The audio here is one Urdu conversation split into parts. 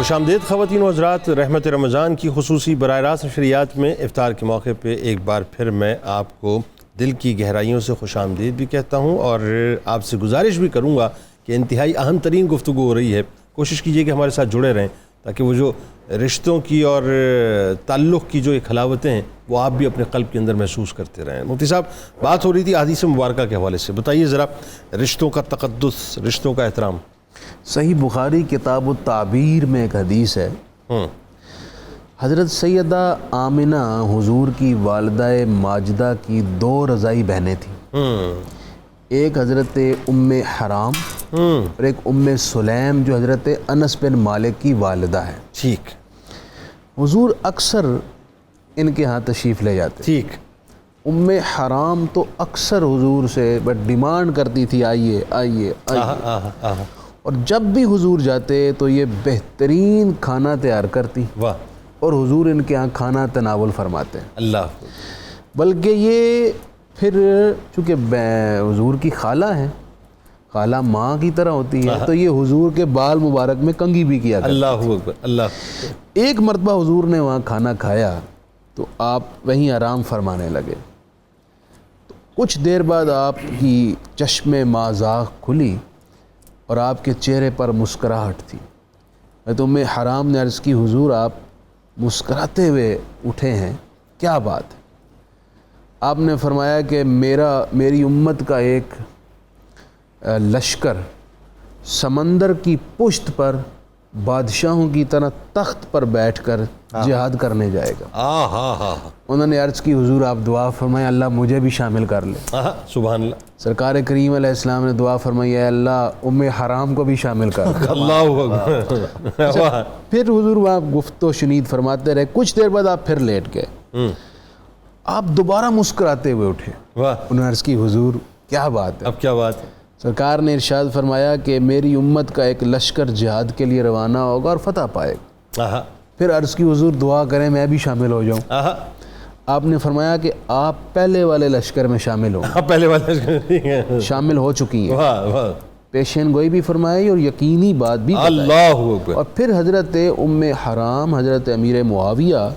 خوش آمدید خواتین و حضرات، رحمت رمضان کی خصوصی براہ راست نشریات میں افطار کے موقع پہ ایک بار پھر میں آپ کو دل کی گہرائیوں سے خوش آمدید بھی کہتا ہوں اور آپ سے گزارش بھی کروں گا کہ انتہائی اہم ترین گفتگو ہو رہی ہے، کوشش کیجئے کہ ہمارے ساتھ جڑے رہیں تاکہ وہ جو رشتوں کی اور تعلق کی جو ایک حلاوتیں ہیں وہ آپ بھی اپنے قلب کے اندر محسوس کرتے رہیں۔ مفتی صاحب، بات ہو رہی تھی احادیث مبارکہ کے حوالے سے، بتائیے ذرا رشتوں کا تقدس، رشتوں کا احترام۔ صحیح بخاری کتاب التعبیر میں ایک حدیث ہے، حضرت سیدہ آمنہ حضور کی والدہ ماجدہ کی 2 رضائی بہنیں تھیں، ایک حضرت ام حرام اور ایک ام سلیم جو حضرت انس بن مالک کی والدہ ہے۔ ٹھیک۔ حضور اکثر ان کے ہاں تشریف لے جاتے۔ ٹھیک۔ ام حرام تو اکثر حضور سے ڈیمانڈ کرتی تھی آئیے آئیے آئیے، اور جب بھی حضور جاتے تو یہ بہترین کھانا تیار کرتی، واہ، اور حضور ان کے ہاں کھانا تناول فرماتے ہیں۔ اللہ، بلکہ یہ پھر چونکہ حضور کی خالہ ہیں، خالہ ماں کی طرح ہوتی ہے، تو یہ حضور کے بال مبارک میں کنگھی بھی کیا کرتی۔ اللہ اکبر، اللہ۔ ایک مرتبہ حضور نے وہاں کھانا کھایا تو آپ وہیں آرام فرمانے لگے، تو کچھ دیر بعد آپ کی چشم مازاغ کھلی اور آپ کے چہرے پر مسکراہٹ تھی۔ تو ام حرام نے عرض کی، حضور آپ مسکراتے ہوئے اٹھے ہیں، کیا بات ہے؟ آپ نے فرمایا کہ میری امت کا ایک لشکر سمندر کی پشت پر بادشاہوں کی طرح تخت پر بیٹھ کر جہاد کرنے جائے گا۔ انہوں نے عرض کی، حضور آپ دعا فرمائیں اللہ مجھے بھی شامل کر لے۔ سبحان اللہ۔ سرکار کریم علیہ السلام نے دعا فرمائی، اے اللہ ام حرام کو بھی شامل کر لے۔ اللہ اکبر۔ پھر حضور وہاں گفت و شنید فرماتے رہے، کچھ دیر بعد آپ پھر لیٹ گئے، آپ دوبارہ مسکراتے ہوئے اٹھے۔ انہوں نے عرض کی، حضور کیا بات ہے؟ اب کیا بات ہے؟ سرکار نے ارشاد فرمایا کہ میری امت کا ایک لشکر جہاد کے لیے روانہ ہوگا اور فتح پائے گا۔ پھر عرض کی، حضور دعا کریں میں بھی شامل ہو جاؤں۔ آپ نے فرمایا کہ آپ پہلے والے لشکر میں شامل ہوں۔ پہلے والے شامل ہو چکی ہیں، پیشین گوئی بھی فرمائی اور یقینی بات بھی بتائی۔ اللہ اکبر۔ اور پھر حضرت ام حرام حضرت امیر معاویہ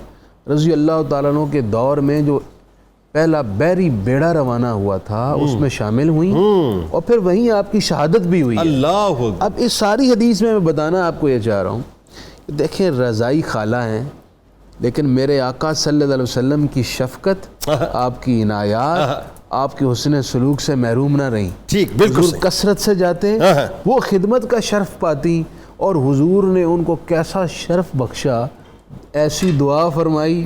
رضی اللہ تعالیٰ عنہ کے دور میں جو پہلا بحری بیڑا روانہ ہوا تھا اس میں شامل ہوئیں، اور پھر وہیں آپ کی شہادت بھی ہوئی۔ اللہ اکبر۔ اب اس ساری حدیث میں بتانا آپ کو یہ چاہ رہا ہوں کہ دیکھیں رضائی خالہ ہیں، لیکن میرے آقا صلی اللہ علیہ وسلم کی شفقت، آپ کی عنایات، آپ کے حسن سلوک سے محروم نہ رہیں۔ ٹھیک، بالکل حضور کثرت سے جاتے، وہ خدمت کا شرف پاتی، اور حضور نے ان کو کیسا شرف بخشا، ایسی دعا فرمائی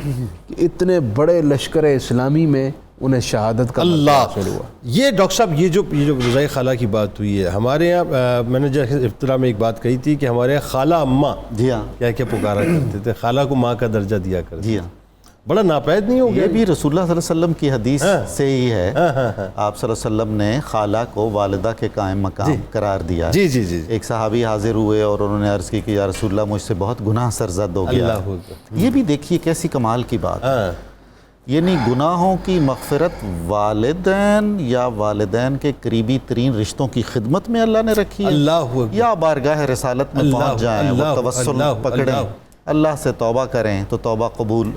کہ اتنے بڑے لشکر اسلامی میں انہیں شہادت کا حاصل ہوا۔ یہ ڈاکٹر صاحب یہ جو رضائی خالہ کی بات ہوئی ہے، ہمارے یہاں میں نے جیسے ابتدا میں ایک بات کہی تھی کہ ہمارے یہاں خالہ اماں کیا کیا پکارا کرتے تھے، خالہ کو ماں کا درجہ دیا کرتے تھے۔ بڑا ناپید نہیں ہو گیا؟ یہ بھی رسول اللہ صلی اللہ علیہ وسلم کی حدیث سے ہی ہے۔ آپ صلی اللہ علیہ وسلم نے خالہ کو والدہ کے قائم مقام قرار دیا۔ جی جی جی۔ ایک صحابی حاضر ہوئے اور انہوں نے عرض کی کہ یا رسول اللہ مجھ سے بہت گناہ سرزد ہو گیا۔ یہ بھی دیکھیے کیسی کمال کی بات ہے، یعنی گناہوں کی مغفرت والدین یا والدین کے قریبی ترین رشتوں کی خدمت میں اللہ نے رکھی ہے، یا بارگاہ رسالت میں پہنچ جائیں، وہ توسل پکڑیں، اللہ سے توبہ کریں تو توبہ قبول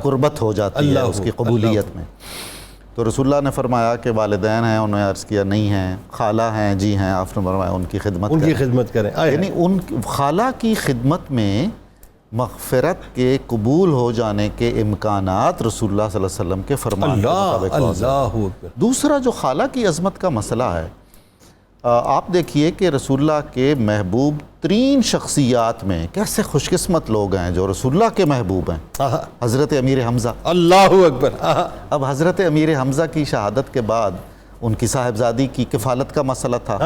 قربت ہو جاتی ہے اس کی قبولیت میں۔ تو رسول اللہ نے فرمایا کہ والدین ہیں، انہوں نے عرض کیا نہیں ہیں، خالہ ہیں، جی ہیں، آپ نے فرمایا ان کی خدمت کریں۔ یعنی ان خالہ کی خدمت میں مغفرت کے قبول ہو جانے کے امکانات رسول اللہ صلی اللہ علیہ وسلم کے فرمان کے مطابق موجود۔ دوسرا جو خالہ کی عظمت کا مسئلہ ہے، آپ دیکھیے کہ رسول اللہ کے محبوب ترین شخصیات میں کیسے خوش قسمت لوگ ہیں جو رسول اللہ کے محبوب ہیں، حضرت امیر حمزہ۔ اللہ اکبر۔ اب حضرت امیر حمزہ کی شہادت کے بعد ان کی صاحبزادی کی کفالت کا مسئلہ تھا،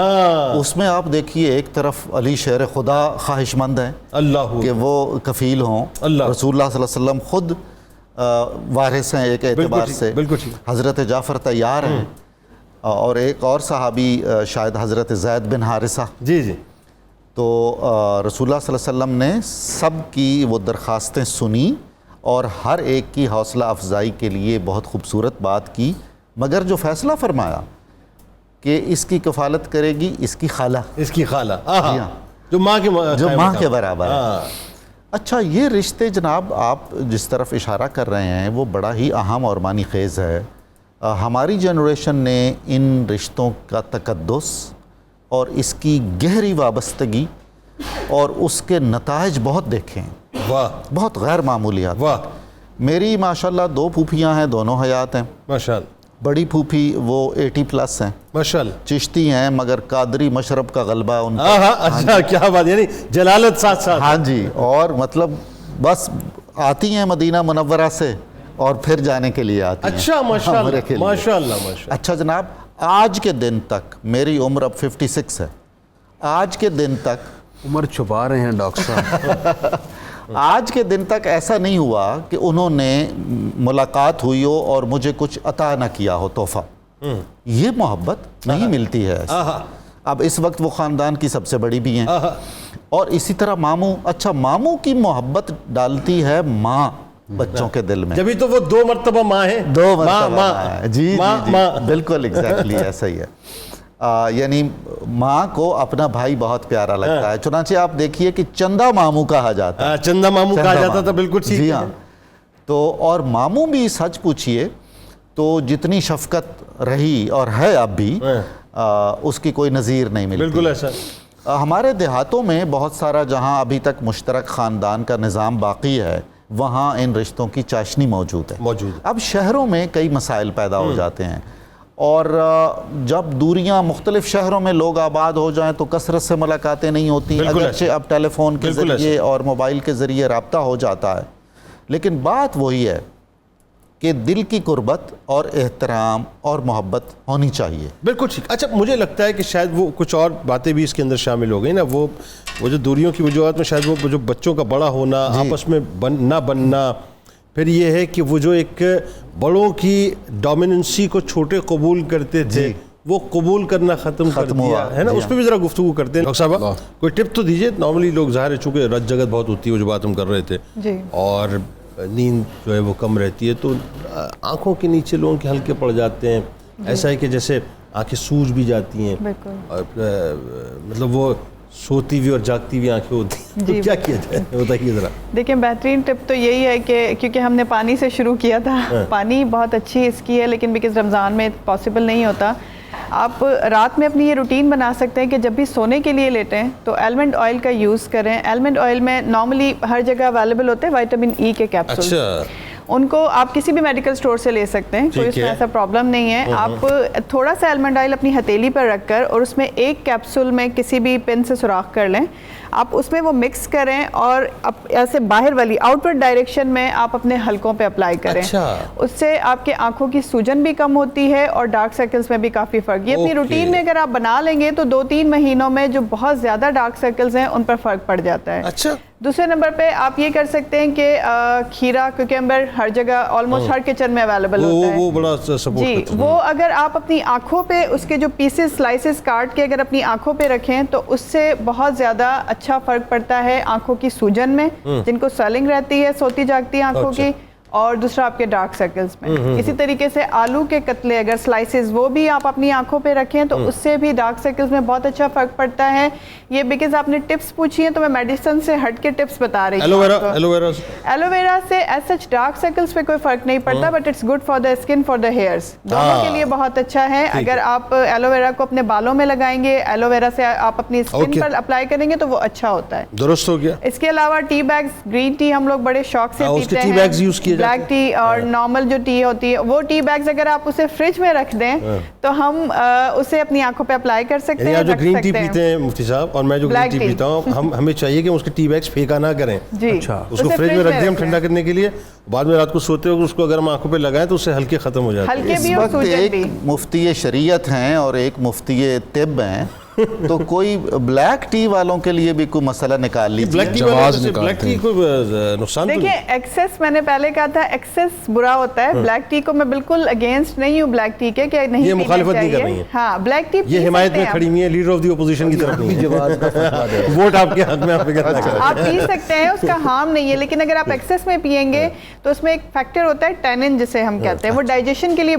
اس میں آپ دیکھیے ایک طرف علی شیر خدا خواہش مند ہیں کہ وہ کفیل ہوں، رسول اللہ صلی اللہ علیہ وسلم خود وارث ہیں ایک اعتبار سے، حضرت جعفر تیار ہیں، اور ایک اور صحابی شاید حضرت زید بن حارثہ۔ جی جی۔ تو رسول اللہ صلی اللہ علیہ وسلم نے سب کی وہ درخواستیں سنی اور ہر ایک کی حوصلہ افزائی کے لیے بہت خوبصورت بات کی، مگر جو فیصلہ فرمایا کہ اس کی کفالت کرے گی اس کی خالہ، جو ماں کے برابر ہے۔ اچھا یہ رشتے جناب آپ جس طرف اشارہ کر رہے ہیں وہ بڑا ہی اہم اور معنی خیز ہے. ہماری جنریشن نے ان رشتوں کا تقدس اور اس کی گہری وابستگی اور اس کے نتائج بہت دیکھے ہیں. واہ بہت غیر معمولیات. واہ. میری ماشاءاللہ 2 پھوپھیاں ہیں, دونوں حیات ہیں. ماشاءاللہ. بڑی پھوپھی وہ 80+ ہیں, ماشاءاللہ. چشتی ہیں مگر قادری مشرب کا غلبہ ان کا. ہاں اچھا کیا بات, یعنی جلالت ساتھ ساتھ. ہاں جی, اور مطلب بس آتی ہیں مدینہ منورہ سے اور پھر جانے کے لیے آتی ہیں. اچھا ماشاءاللہ کے لیے. ماشاءاللہ ماشاءاللہ. اچھا جناب, آج کے دن تک میری عمر اب 56 ہے. آج کے دن تک عمر چھپا رہے ہیں ڈاکٹر صاحب. آج کے دن تک ایسا نہیں ہوا کہ انہوں نے ملاقات ہوئی ہو اور مجھے کچھ عطا نہ کیا ہو تحفہ. یہ محبت نہیں ملتی ہے. اب اس وقت وہ خاندان کی سب سے بڑی بھی ہیں. اور اسی طرح ماموں, اچھا ماموں کی محبت ڈالتی ہے ماں بچوں کے دل میں. جبھی تو وہ 2 مرتبہ ماں ہیں. 2 مرتبہ ماں ہے. جی بالکل ایگزیکٹلی ایسا ہی ہے. یعنی ماں کو اپنا بھائی بہت پیارا لگتا ہے. چنانچہ آپ دیکھیے کہ چندہ ماموں کہا جاتا ہے. چندہ ماموں کہا جاتا تھا, بالکل ٹھیک. جی ہاں. تو اور ماموں بھی سچ پوچھئے تو جتنی شفقت رہی اور ہے اب بھی اس کی کوئی نظیر نہیں ملتی. بالکل ایسا. ہمارے دیہاتوں میں بہت سارا جہاں ابھی تک مشترک خاندان کا نظام باقی ہے وہاں ان رشتوں کی چاشنی موجود ہے. اب شہروں میں کئی مسائل پیدا ہو جاتے ہیں, اور جب دوریاں مختلف شہروں میں لوگ آباد ہو جائیں تو کثرت سے ملاقاتیں نہیں ہوتی. اگرچہ اب ٹیلی فون کے ذریعے اور موبائل کے ذریعے رابطہ ہو جاتا ہے, لیکن بات وہی ہے کہ دل کی قربت اور احترام اور محبت ہونی چاہیے. بالکل ٹھیک. اچھا مجھے لگتا ہے کہ شاید وہ کچھ اور باتیں بھی اس کے اندر شامل ہو گئی نا. وہ جو دوریوں کی وجوہات میں شاید وہ جو بچوں کا بڑا ہونا, آپس میں نہ بننا, پھر یہ ہے کہ وہ جو ایک بڑوں کی ڈومیننسی کو چھوٹے قبول کرتے تھے وہ قبول کرنا ختم کر دیا ہے نا. اس پہ بھی ذرا گفتگو کرتے ہیں. ڈاکٹر صاحب کوئی ٹپ تو دیجئے. نارملی لوگ ظاہر ہے چونکہ رت جگت بہت ہوتی ہے, وہ جو بات ہم کر رہے تھے, اور نیند جو ہے وہ کم رہتی ہے تو آنکھوں کے نیچے لوگوں کے ہلکے پڑ جاتے ہیں. ایسا ہے کہ جیسے آنکھیں سوج بھی جاتی ہیں, اور مطلب وہ سوتی ہوئی اور جاگتی ہوئی آنکھیں ہوتی ہیں. تو کیا کیا جائے, بتائیے ذرا. دیکھیں بہترین ٹپ تو یہی ہے کہ کیونکہ ہم نے پانی سے شروع کیا تھا, پانی بہت اچھی اس کی ہے, لیکن بیکاز رمضان میں پاسبل نہیں ہوتا. آپ رات میں اپنی یہ روٹین بنا سکتے ہیں کہ جب بھی سونے کے لیے لیٹیں تو ایلمنڈ آئل کا یوز کریں. ایلمنڈ آئل میں نارملی ہر جگہ اویلیبل ہوتے ہیں وائٹامن ای کے کیپسول. ان کو آپ کسی بھی میڈیکل سٹور سے لے سکتے ہیں, کوئی اس میں ایسا پرابلم نہیں ہے. آپ تھوڑا سا ایلمنڈ آئل اپنی ہتھیلی پر رکھ کر اور اس میں ایک کیپسول میں کسی بھی پن سے سوراخ کر لیں. آپ اس میں وہ مکس کریں اور ایسے باہر والی آؤٹ ورڈ ڈائریکشن میں آپ اپنے حلقوں پہ اپلائی کریں. اس سے آپ کے آنکھوں کی سوجن بھی کم ہوتی ہے اور ڈارک سرکلز میں بھی کافی فرق. یہ اپنی روٹین میں اگر آپ بنا لیں گے تو 2-3 مہینوں میں جو بہت زیادہ ڈارک سرکلز ہیں ان پر فرق پڑ جاتا ہے. اچھا. دوسرے نمبر پہ آپ یہ کر سکتے ہیں کہ کھیرا کیوکمبر ہر جگہ آلموسٹ ہر کچن میں اویلیبل ہوتا ہے. وہ بڑا سپورٹ جی, وہ اگر آپ اپنی آنکھوں پہ اس کے جو پیسز سلائسز کاٹ کے اگر اپنی آنکھوں پہ رکھیں تو اس سے بہت زیادہ اچھا فرق پڑتا ہے آنکھوں کی سوجن میں, جن کو سویلنگ رہتی ہے سوتی جاگتی آنکھوں کی, اور دوسرا آپ کے ڈارک سرکلز میں. اسی طریقے سے آلو کے قتلے اگر سلائسز وہ بھی آپ اپنی آنکھوں پہ رکھیں تو اس سے بھی ڈارک سرکلز میں بہت اچھا فرق پڑتا ہے. یہ بیکاز آپ نے ٹپس پوچھی ہیں تو میں میڈیسن سے ہٹ کے ٹپس بتا رہی ہوں. ایلو ویرا سے ایز سچ ڈارک سرکلز پہ کوئی فرق نہیں پڑتا, but it's good for the skin, for the hairs, دونوں کے لیے بہت اچھا ہے. اگر آپ ایلو ویرا کو اپنے بالوں میں لگائیں گے, ایلو ویرا سے آپ اپنی اسکن پر اپلائی کریں گے تو وہ اچھا ہوتا ہے. درست ہو گیا. اس کے علاوہ ٹی بیگز, گرین ٹی ہم لوگ بڑے شوق سے پیتے ہیں, بلیک ٹی اور نارمل جو ٹی ہوتی ہے وہ ٹی بیگز اگر آپ اسے فریج میں رکھ دیں تو ہم اسے اپنی آنکھوں پہ اپلائی کر سکتے ہیں. جو گرین ٹی پیتے ہیں مفتی صاحب اور میں جو گرین ٹی پیتا ہوں, ہمیں چاہیے کہ اس کے ٹی بیگز پھینکا نہ کریں. اس کو فریج میں رکھ دیں ہم ٹھنڈا کرنے کے لیے, بعد میں رات کو سوتے ہو اس کو اگر ہم آنکھوں پہ لگائیں تو اس سے ہلکے ختم ہو جاتے ہیں. اس وقت ایک مفتی شریعت ہیں اور ایک مفتی طب ہیں, تو کوئی بلیک ٹی والوں کے لیے بھی کوئی مسئلہ نکال لیجیے. بلیک ٹی کو نقصان دیکھیں ایکسس, میں نے پہلے کہا تھا ایکسس برا ہوتا ہے. بلیک ٹی کو میں بالکل اگینسٹ نہیں ہوں بلیک ٹی کے, کہ نہیں یہ مخالفت نہیں کر رہی ہیں. ہاں بلیک ٹی یہ حمایت میں کھڑی ہوئی ہے لیڈر آف دی اپوزیشن کی طرف نہیں ہے. ووٹ آپ کے حق میں, آپ پی سکتے ہیں, اس کا ہارم نہیں ہے. لیکن اگر آپ ایکسس میں پیئیں گے تو اس میں ایک فیکٹر ہوتا ہے ٹینن جسے ہم کہتے ہیں, وہ ڈائجیشن کے لیے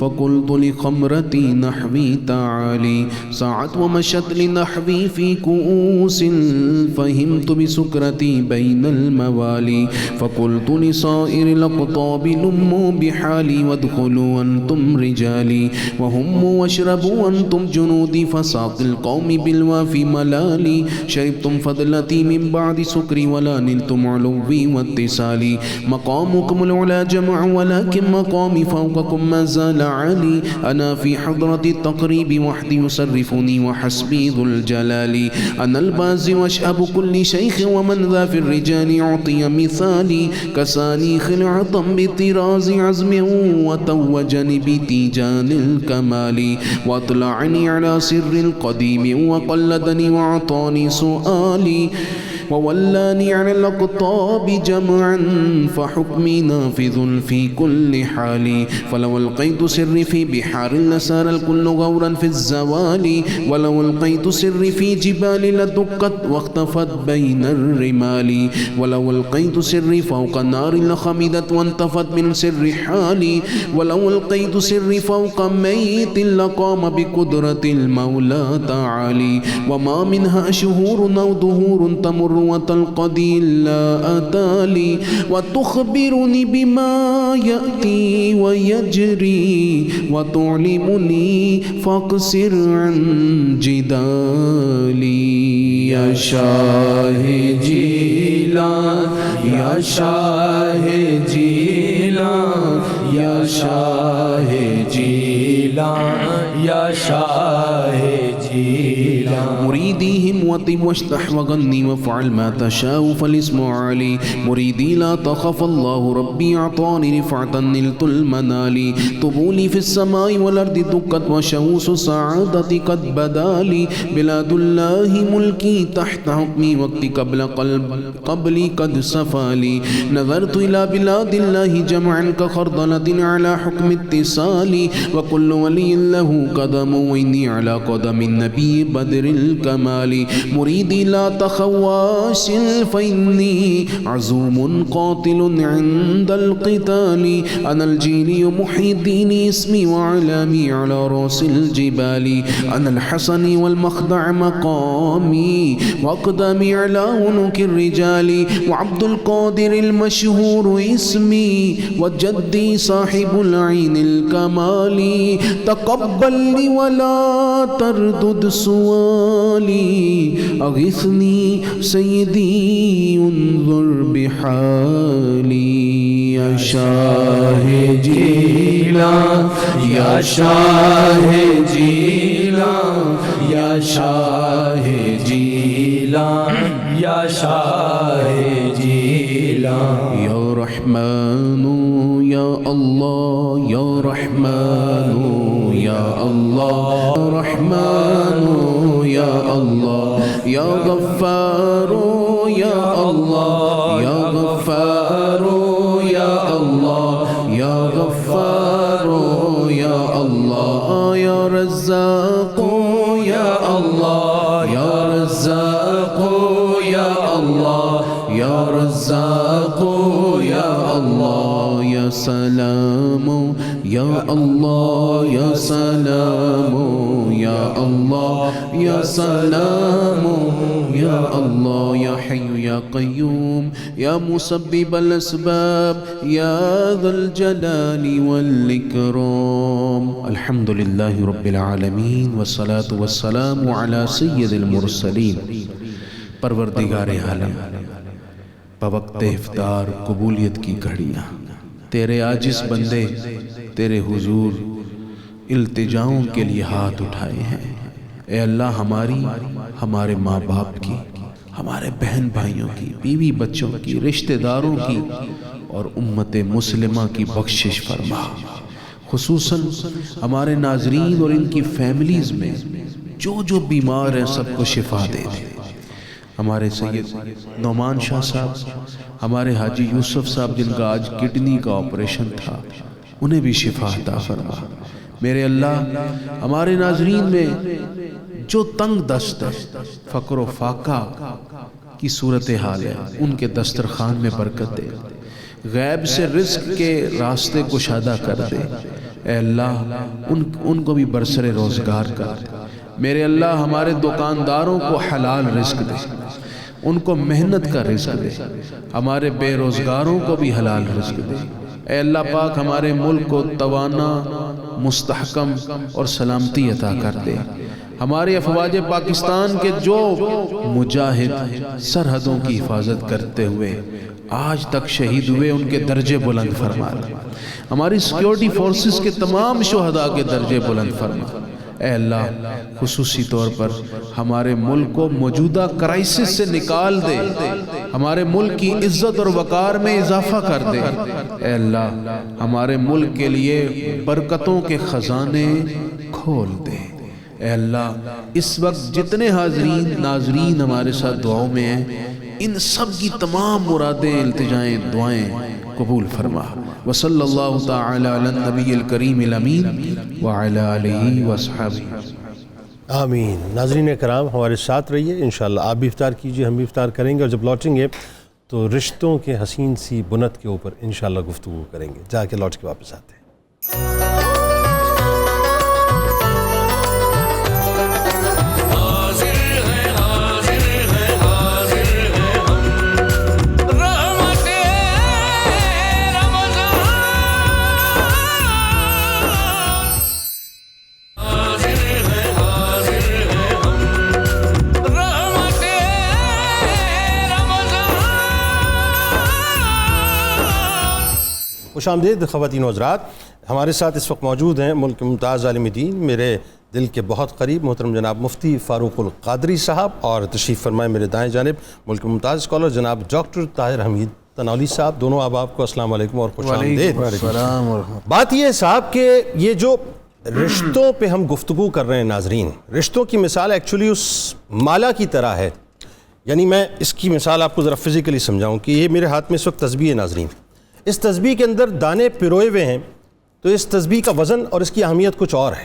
فقلت لخمرتي نحوي تعالي. سعت ومشت لنحوي في كؤوس فهمت بسكرتي بين الموالي. فقلت لصائر الأقطاب لموا بحالي وادخلوا أنتم رجالي وهموا واشربوا أنتم جنودي. فساق القوم بالوافي ملالي. شربتم فضلتي من بعد سكري ولا نلتم علوي واتصالي. مقامكم العلا جمع ولكن مقامي فوقكم ما زال عالي. أنا في حضرة التقريب وحدي يصرفني وحسبي ذو الجلال. أنا البازي واشأب كل شيخ ومن ذا في الرجال أعطي مثالي. كساني خلعة بطراز عزم وتوجني بتيجان الكمال. وأطلعني على سر القديم وقلدني وأعطاني سؤالي. وولاني على الأقطاب جمعا فحكمي نافذ في كل حال. فلو ألقيت سري في بحار لسار الكل غورا في الزوال. ولو ألقيت سري في جبال لدقت واختفت بين الرمال. ولو ألقيت سري فوق النار لخمدت وانتفت من سر حالي. ولو ألقيت سري فوق ميت لقام بقدرة المولى تعالي. وما منها شهور أو دهور تمر وتلقدي لا أتالي. وتخبرني بما يأتي ويجري وتعلمني فاقصر عن جدالي. يا شاه جيلان يا شاه جيلان يا شاه جيلان يا شاه جيلان. مريدي هموتي واشتح وغني وافعل ما تشاء فالاسم علي. مريدي لا تخف الله ربي أعطاني رفعة نلت المنال. طبولي في السماء والأرض دكت وشموس سعادتي قد بدالي. بلاد الله ملكي تحت حكمي وقتي قبلي قد سفالي. نظرت إلى بلاد الله جمعا كخردلة على حكم اتصالي. وكل ولي له قدم وإني على قدم النبي بدر الكمال. مريدي لا تخواش فإني عزوم قاتل عند القتال. أنا الجيلي محي الدين اسمي وعلامي على رأس الجبال. أنا الحسن والمخدع مقامي وأقدامي على عنق الرجال. وعبد القادر المشهور اسمي وجدي صاحب العين الكمال. تقبل لي ولا تردد سؤالي. أغثني سيدي انظر بحالي. يا شاه جيلان يا شاه جيلان يا شاه جيلان يا شاه جيلان. يا رحمن يا الله يا رحمن یا اللہ رحمن یا اللہ یا غفار یا اللہ یا غفار یا اللہ یا غفار یا اللہ یا رزاق یا اللہ یا رزاق یا اللہ یا رزاق یا اللہ یا سلام یا اللہ یا سلام یا اللہ یا سلام یا اللہ یا حی یا قیوم یا مسبب الاسباب یا ذا الجلال والاکرام. الحمد للہ رب العالمین والصلاة والسلام علی سید المرسلین. پروردگار عالم، بوقت افطار قبولیت کی گھڑیاں تیرے عاجز بندے تیرے حضور التجاؤں کے لیے ہاتھ اٹھائے ہیں. اے اللہ ہماری، ہمارے ماں باپ کی، ہمارے بہن بھائیوں کی، بیوی بچوں کی، رشتہ داروں کی اور امت مسلمہ کی بخشش فرما. خصوصاً ہمارے ناظرین اور ان کی فیملیز میں جو بیمار ہیں سب کو شفا دے دے. ہمارے سید نعمان شاہ صاحب، ہمارے حاجی یوسف صاحب جن کا آج کڈنی کا آپریشن تھا، انہیں بھی شفا عطا فرما. میرے اللہ ہمارے ناظرین میں جو تنگ دست ہے، فقر و فاقہ کی صورتحال ہے، ان کے دسترخوان میں برکت دے. غیب سے رزق کے راستے کشادہ کر دے. اے اللہ ان کو بھی برسر روزگار کر. میرے اللہ ہمارے دکانداروں کو حلال رزق دے، ان کو محنت کا رزق دے. ہمارے بے روزگاروں کو بھی حلال رزق دے. اے اللہ پاک ہمارے ملک کو توانا، مستحکم اور سلامتی عطا کر دے. ہمارے افواج پاکستان کے جو مجاہد سرحدوں کی حفاظت کرتے ہوئے آج تک شہید ہوئے، ان کے درجے بلند فرما. ہماری سیکیورٹی فورسز کے تمام شہداء کے درجے بلند فرما. اے اللہ خصوصی طور پر ہمارے ملک کو موجودہ کرائسس سے نکال دے، ہمارے ملک کی عزت اور وقار میں اضافہ کر دے. اے اللہ ہمارے ملک کے لیے برکتوں کے خزانے کھول دے. اے اللہ اس وقت جتنے حاضرین ناظرین ہمارے ساتھ دعاؤں میں ہیں، ان سب کی تمام مرادیں، التجائیں، دعائیں قبول فرما. وصلی اللہ تعالی علی النبی الکریم الامین وعلی آلہ وصحبہ آمین. ناظرین کرام ہمارے ساتھ رہیے، انشاءاللہ آپ بھی افطار کیجئے، ہم بھی افطار کریں گے، اور جب لوٹیں گے تو رشتوں کے حسین سی بنت کے اوپر انشاءاللہ گفتگو کریں گے. جا کے لوٹ کے واپس آتے ہیں. خوش آمدید خواتین و حضرات. ہمارے ساتھ اس وقت موجود ہیں ملک ممتاز عالم دین، میرے دل کے بہت قریب محترم جناب مفتی فاروق القادری صاحب، اور تشریف فرمائے میرے دائیں جانب ملک ممتاز اسکالر جناب ڈاکٹر طاہر حمید تنولی صاحب. دونوں آپ کو السلام علیکم اور خوش آمدید. بات یہ ہے صاحب کہ یہ جو رشتوں پہ ہم گفتگو کر رہے ہیں ناظرین، رشتوں کی مثال ایکچولی اس مالا کی طرح ہے. یعنی میں اس کی مثال آپ کو ذرا فزیکلی سمجھاؤں کہ یہ میرے ہاتھ میں اس وقت تسبیح ہے ناظرین. اس تسبیح کے اندر دانے پروئے ہوئے ہیں، تو اس تسبیح کا وزن اور اس کی اہمیت کچھ اور ہے.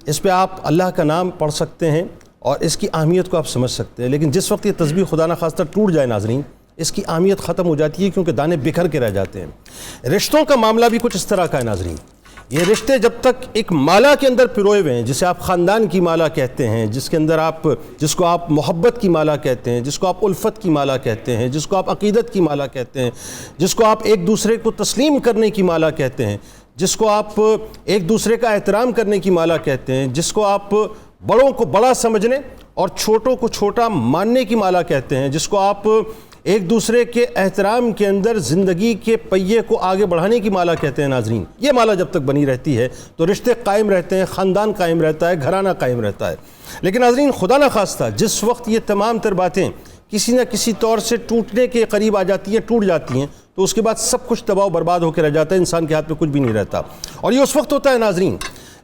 اس پہ آپ اللہ کا نام پڑھ سکتے ہیں اور اس کی اہمیت کو آپ سمجھ سکتے ہیں، لیکن جس وقت یہ تسبیح خدا نخواستہ ٹوٹ جائے ناظرین، اس کی اہمیت ختم ہو جاتی ہے، کیونکہ دانے بکھر کے رہ جاتے ہیں. رشتوں کا معاملہ بھی کچھ اس طرح کا ہے ناظرین. یہ رشتے جب تک ایک مالا کے اندر پروئے ہوئے ہیں، جسے آپ خاندان کی مالا کہتے ہیں، جس کے اندر جس کو آپ محبت کی مالا کہتے ہیں، جس کو آپ الفت کی مالا کہتے ہیں، جس کو آپ عقیدت کی مالا کہتے ہیں، جس کو آپ ایک دوسرے کو تسلیم کرنے کی مالا کہتے ہیں، جس کو آپ ایک دوسرے کا احترام کرنے کی مالا کہتے ہیں، جس کو آپ بڑوں کو بڑا سمجھنے اور چھوٹوں کو چھوٹا ماننے کی مالا کہتے ہیں، جس کو آپ ایک دوسرے کے احترام کے اندر زندگی کے پہیے کو آگے بڑھانے کی مالا کہتے ہیں ناظرین. یہ مالا جب تک بنی رہتی ہے تو رشتے قائم رہتے ہیں، خاندان قائم رہتا ہے، گھرانہ قائم رہتا ہے. لیکن ناظرین خدا نخواستہ جس وقت یہ تمام تر باتیں کسی نہ کسی طور سے ٹوٹنے کے قریب آ جاتی ہیں، ٹوٹ جاتی ہیں، تو اس کے بعد سب کچھ تباہ و برباد ہو کے رہ جاتا ہے، انسان کے ہاتھ میں کچھ بھی نہیں رہتا. اور یہ اس وقت ہوتا ہے ناظرین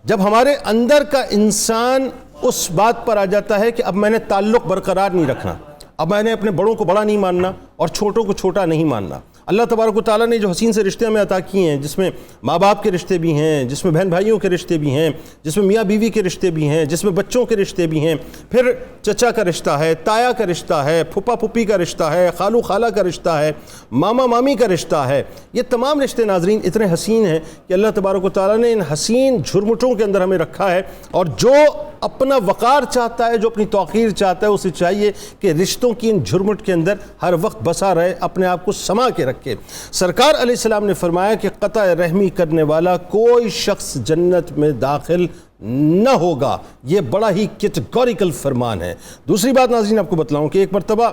جب ہمارے اندر کا انسان اس بات پر آ جاتا ہے کہ اب میں نے تعلق برقرار نہیں رکھنا، اب میں نے اپنے بڑوں کو بڑا نہیں ماننا اور چھوٹوں کو چھوٹا نہیں ماننا. اللہ تبارک و تعالیٰ نے جو حسین سے رشتے ہمیں عطا کیے ہیں، جس میں ماں باپ کے رشتے بھی ہیں، جس میں بہن بھائیوں کے رشتے بھی ہیں، جس میں میاں بیوی کے رشتے بھی ہیں، جس میں بچوں کے رشتے بھی ہیں، پھر چچا کا رشتہ ہے، تایا کا رشتہ ہے، پھپھا پھپھی کا رشتہ ہے، خالو خالہ کا رشتہ ہے، ماما مامی کا رشتہ ہے. یہ تمام رشتے ناظرین اتنے حسین ہیں کہ اللہ تبارک و تعالیٰ نے ان حسین جھرمٹوں کے اندر ہمیں رکھا ہے. اور جو اپنا وقار چاہتا ہے، جو اپنی توقیر چاہتا ہے، اسے چاہیے کہ رشتوں کی ان جھرمٹ کے اندر ہر وقت بسا رہے، اپنے آپ کو سما کے رکھے. سرکار علیہ السلام نے فرمایا کہ قطع رحمی کرنے والا کوئی شخص جنت میں داخل نہ ہوگا. یہ بڑا ہی کیٹیگوریکل فرمان ہے. دوسری بات ناظرین آپ کو بتلاؤں کہ ایک مرتبہ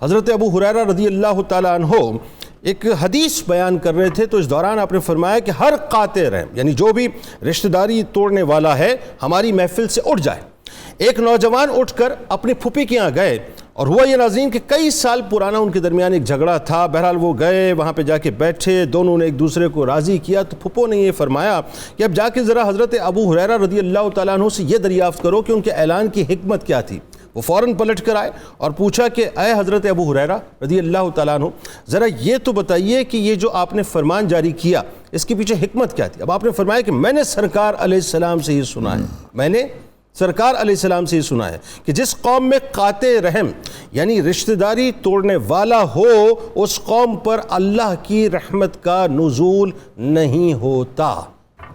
حضرت ابو ہریرہ رضی اللہ تعالیٰ عنہ ایک حدیث بیان کر رہے تھے، تو اس دوران آپ نے فرمایا کہ ہر قاطع رحم یعنی جو بھی رشتہ داری توڑنے والا ہے ہماری محفل سے اٹھ جائے. ایک نوجوان اٹھ کر اپنی پھوپھی کے یہاں گئے، اور ہوا یہ ناظرین کہ کئی سال پرانا ان کے درمیان ایک جھگڑا تھا. بہرحال وہ گئے، وہاں پہ جا کے بیٹھے، دونوں نے ایک دوسرے کو راضی کیا. تو پھپھو نے یہ فرمایا کہ اب جا کے ذرا حضرت ابو ہریرہ رضی اللہ تعالیٰ عنہ سے یہ دریافت کرو کہ ان کے اعلان کی حکمت کیا تھی. وہ فوراً پلٹ کر آئے اور پوچھا کہ اے حضرت ابو ہریرہ رضی اللہ تعالیٰ عنہ، ذرا یہ تو بتائیے کہ یہ جو آپ نے فرمان جاری کیا اس کے پیچھے حکمت کیا تھی؟ اب آپ نے فرمایا کہ میں نے سرکار علیہ السلام سے یہ سنا ہے، میں نے سرکار علیہ السلام سے یہ سنا ہے کہ جس قوم میں قاطع رحم یعنی رشتہ داری توڑنے والا ہو، اس قوم پر اللہ کی رحمت کا نزول نہیں ہوتا.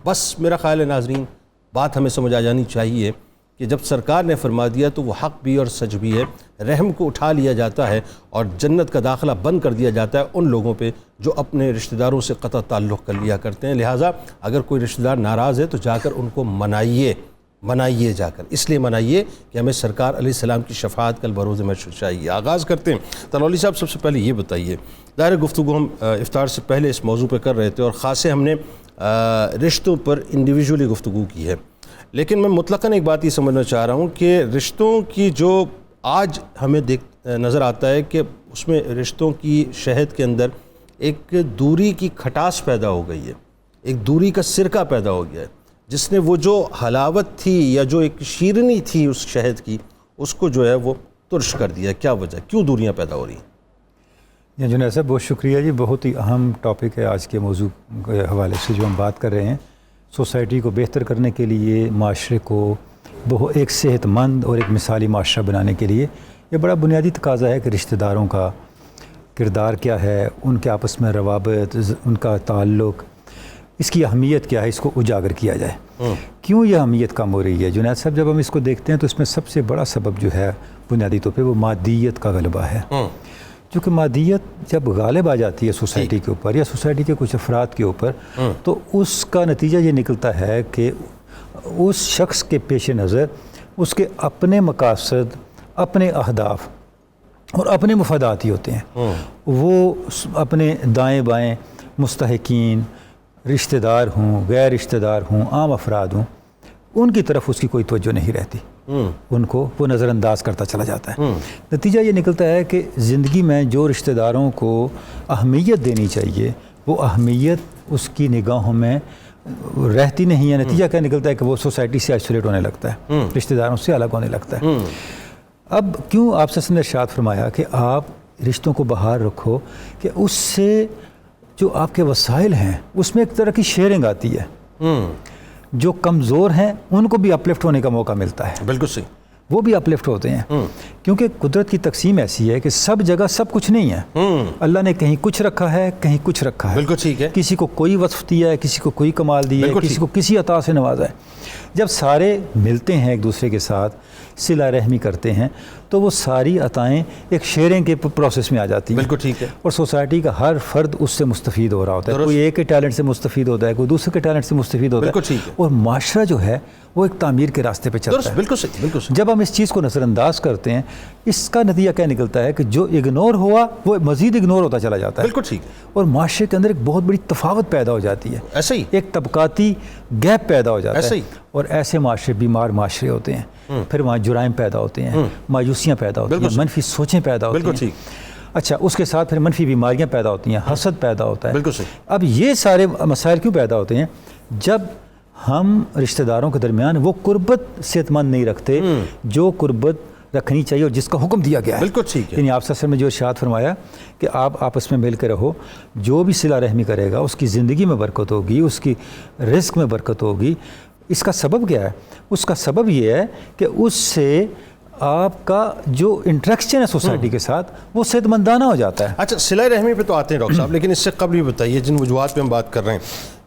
بس میرا خیال ہے ناظرین بات ہمیں سمجھ آ جانی چاہیے کہ جب سرکار نے فرما دیا تو وہ حق بھی اور سچ بھی ہے. رحم کو اٹھا لیا جاتا ہے اور جنت کا داخلہ بند کر دیا جاتا ہے ان لوگوں پہ جو اپنے رشتہ داروں سے قطع تعلق کر لیا کرتے ہیں. لہٰذا اگر کوئی رشتہ دار ناراض ہے تو جا کر ان کو منائیے جا کر، اس لیے منائیے کہ ہمیں سرکار علیہ السلام کی شفاعت کل بروز محشر چاہیے. آغاز کرتے ہیں. تلولی صاحب سب سے پہلے یہ بتائیے، ظاہر گفتگو ہم افطار سے پہلے اس موضوع پہ کر رہے تھے اور خاصے ہم نے رشتوں پر انڈیویجولی گفتگو کی ہے، لیکن میں مطلقاً ایک بات یہ سمجھنا چاہ رہا ہوں کہ رشتوں کی جو آج ہمیں نظر آتا ہے کہ اس میں رشتوں کی شہد کے اندر ایک دوری کی کھٹاس پیدا ہو گئی ہے، ایک دوری کا سرکہ پیدا ہو گیا ہے، جس نے وہ جو حلاوت تھی یا جو ایک شیرنی تھی اس شہد کی، اس کو جو ہے وہ ترش کر دیا. کیا وجہ، کیوں دوریاں پیدا ہو رہی ہیں؟ جنید صاحب بہت شکریہ جی. بہت ہی اہم ٹاپک ہے آج کے موضوع کے حوالے سے جو ہم بات کر رہے ہیں. سوسائٹی کو بہتر کرنے کے لیے، معاشرے کو ایک صحت مند اور ایک مثالی معاشرہ بنانے کے لیے یہ بڑا بنیادی تقاضا ہے کہ رشتہ داروں کا کردار کیا ہے، ان کے آپس میں روابط، ان کا تعلق، اس کی اہمیت کیا ہے، اس کو اجاگر کیا جائے. کیوں یہ اہمیت کم ہو رہی ہے جنید صاحب؟ جب ہم اس کو دیکھتے ہیں تو اس میں سب سے بڑا سبب جو ہے بنیادی طور پہ وہ مادیت کا غلبہ ہے. چونکہ مادیت جب غالب آ جاتی ہے سوسائٹی کے اوپر یا سوسائٹی کے کچھ افراد کے اوپر، تو اس کا نتیجہ یہ نکلتا ہے کہ اس شخص کے پیش نظر اس کے اپنے مقاصد، اپنے اہداف اور اپنے مفادات ہی ہوتے ہیں. وہ اپنے دائیں بائیں مستحقین، رشتہ دار ہوں، غیر رشتہ دار ہوں، عام افراد ہوں، ان کی طرف اس کی کوئی توجہ نہیں رہتی. ان کو وہ نظر انداز کرتا چلا جاتا ہے. نتیجہ یہ نکلتا ہے کہ زندگی میں جو رشتہ داروں کو اہمیت دینی چاہیے وہ اہمیت اس کی نگاہوں میں رہتی نہیں ہے. نتیجہ کیا نکلتا ہے کہ وہ سوسائٹی سے آئسولیٹ ہونے لگتا ہے، رشتہ داروں سے الگ ہونے لگتا ہے. اب کیوں آپ سے نے ارشاد فرمایا کہ آپ رشتوں کو بحال رکھو کہ اس سے جو آپ کے وسائل ہیں اس میں ایک طرح کی شیئرنگ آتی ہے. جو کمزور ہیں ان کو بھی اپلفٹ ہونے کا موقع ملتا ہے. بالکل صحیح. وہ بھی اپلفٹ ہوتے ہیں کیونکہ قدرت کی تقسیم ایسی ہے کہ سب جگہ سب کچھ نہیں ہے. اللہ نے کہیں کچھ رکھا ہے، کہیں کچھ رکھا ہے. بالکل ٹھیک ہے. کسی کو کوئی وصف دیا ہے، کسی کو کوئی کمال دیا ہے، کسی کو کسی عطا سے نوازا ہے. جب سارے ملتے ہیں ایک دوسرے کے ساتھ، صلہ رحمی کرتے ہیں، تو وہ ساری عطائیں ایک شیئرنگ کے پروسیس میں آ جاتی ہیں. بالکل ٹھیک ہے. اور سوسائٹی کا ہر فرد اس سے مستفید ہو رہا ہوتا ہے. کوئی ایک کے ٹیلنٹ سے مستفید ہوتا ہے، کوئی دوسرے کے ٹیلنٹ سے مستفید ہوتا ہے. بالکل ٹھیک ہے. اور معاشرہ جو ہے وہ ایک تعمیر کے راستے پہ چلتا ہے. بالکل صحیح. بالکل صحیح. جب ہم اس چیز کو نظر انداز کرتے ہیں، اس کا نتیجہ کیا نکلتا ہے کہ جو اگنور ہوا وہ مزید اگنور ہوتا چلا جاتا ہے. بالکل ٹھیک. اور معاشرے کے اندر ایک بہت بڑی تفاوت پیدا ہو جاتی ہے. ایسے ہی ایک طبقاتی گیپ پیدا ہو جاتا ہے. اور ایسے معاشرے بیمار معاشرے ہوتے ہیں، پھر وہاں جرائم پیدا ہوتے ہیں، مایوسیاں پیدا ہوتی ہیں، منفی سوچیں پیدا ہوتی ہیں، اچھا اس کے ساتھ پھر منفی بیماریاں پیدا ہوتی ہیں، حسد پیدا ہوتا ہے۔ بالکل صحیح۔ اب یہ سارے مسائل کیوں پیدا ہوتے ہیں؟ جب ہم رشتہ داروں کے درمیان وہ قربت صحت مند نہیں رکھتے جو قربت رکھنی چاہیے اور جس کا حکم دیا گیا ہے۔ بالکل ٹھیک ہے۔ یعنی آپ صلی اللہ علیہ وسلم نے جو ارشاد فرمایا کہ آپ آپس میں مل کے رہو، جو بھی صلہ رحمی کرے گا اس کی زندگی میں برکت ہوگی، اس کی رزق میں برکت ہوگی۔ اس کا سبب کیا ہے؟ اس کا سبب یہ ہے کہ اس سے آپ کا جو انٹریکشن ہے سوسائٹی کے ساتھ وہ صحت مندانہ ہو جاتا ہے۔ اچھا صلہ رحمی پہ تو آتے ہیں ڈاکٹر صاحب، لیکن اس سے قبل یہ بتائیے جن وجوہات پہ ہم بات کر رہے ہیں،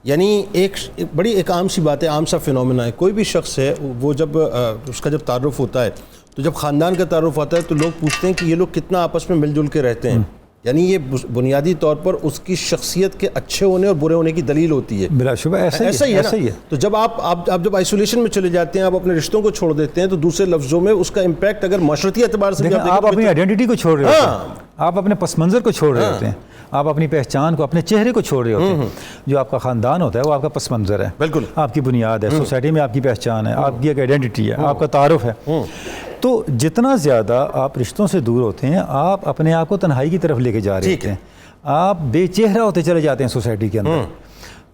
یعنی ایک بڑی ایک عام سی بات ہے، عام سا فینومینا ہے، کوئی بھی شخص ہے وہ جب اس کا جب تعارف ہوتا ہے تو جب خاندان کا تعارف آتا ہے تو لوگ پوچھتے ہیں کہ یہ لوگ کتنا آپس میں مل جل کے رہتے ہیں، یعنی یہ بنیادی طور پر اس کی شخصیت کے اچھے ہونے اور برے ہونے کی دلیل ہوتی ہے۔ بلا شبہ ایسا ہی ہے۔ تو جب آپ جب آئسولیشن میں چلے جاتے ہیں، آپ اپنے رشتوں کو چھوڑ دیتے ہیں، تو دوسرے لفظوں میں اس کا امپیکٹ اگر معاشرتی اعتبار سے آپ اپنی آئیڈینٹی کو چھوڑ رہے ہوتے ہیں، آپ اپنے پس منظر کو چھوڑ رہے ہوتے ہیں، آپ اپنی پہچان کو، اپنے چہرے کو چھوڑ رہے ہوتے ہیں۔ جو آپ کا خاندان ہوتا ہے وہ آپ کا پس منظر ہے، بالکل آپ کی بنیاد ہے، سوسائٹی میں آپ کی پہچان ہے، آپ کی ایک آئیڈینٹی ہے، آپ کا تعارف ہے۔ تو جتنا زیادہ آپ رشتوں سے دور ہوتے ہیں آپ اپنے آپ کو تنہائی کی طرف لے کے جا رہے ہوتے ہیں، آپ بے چہرہ ہوتے چلے جاتے ہیں سوسائٹی کے اندر۔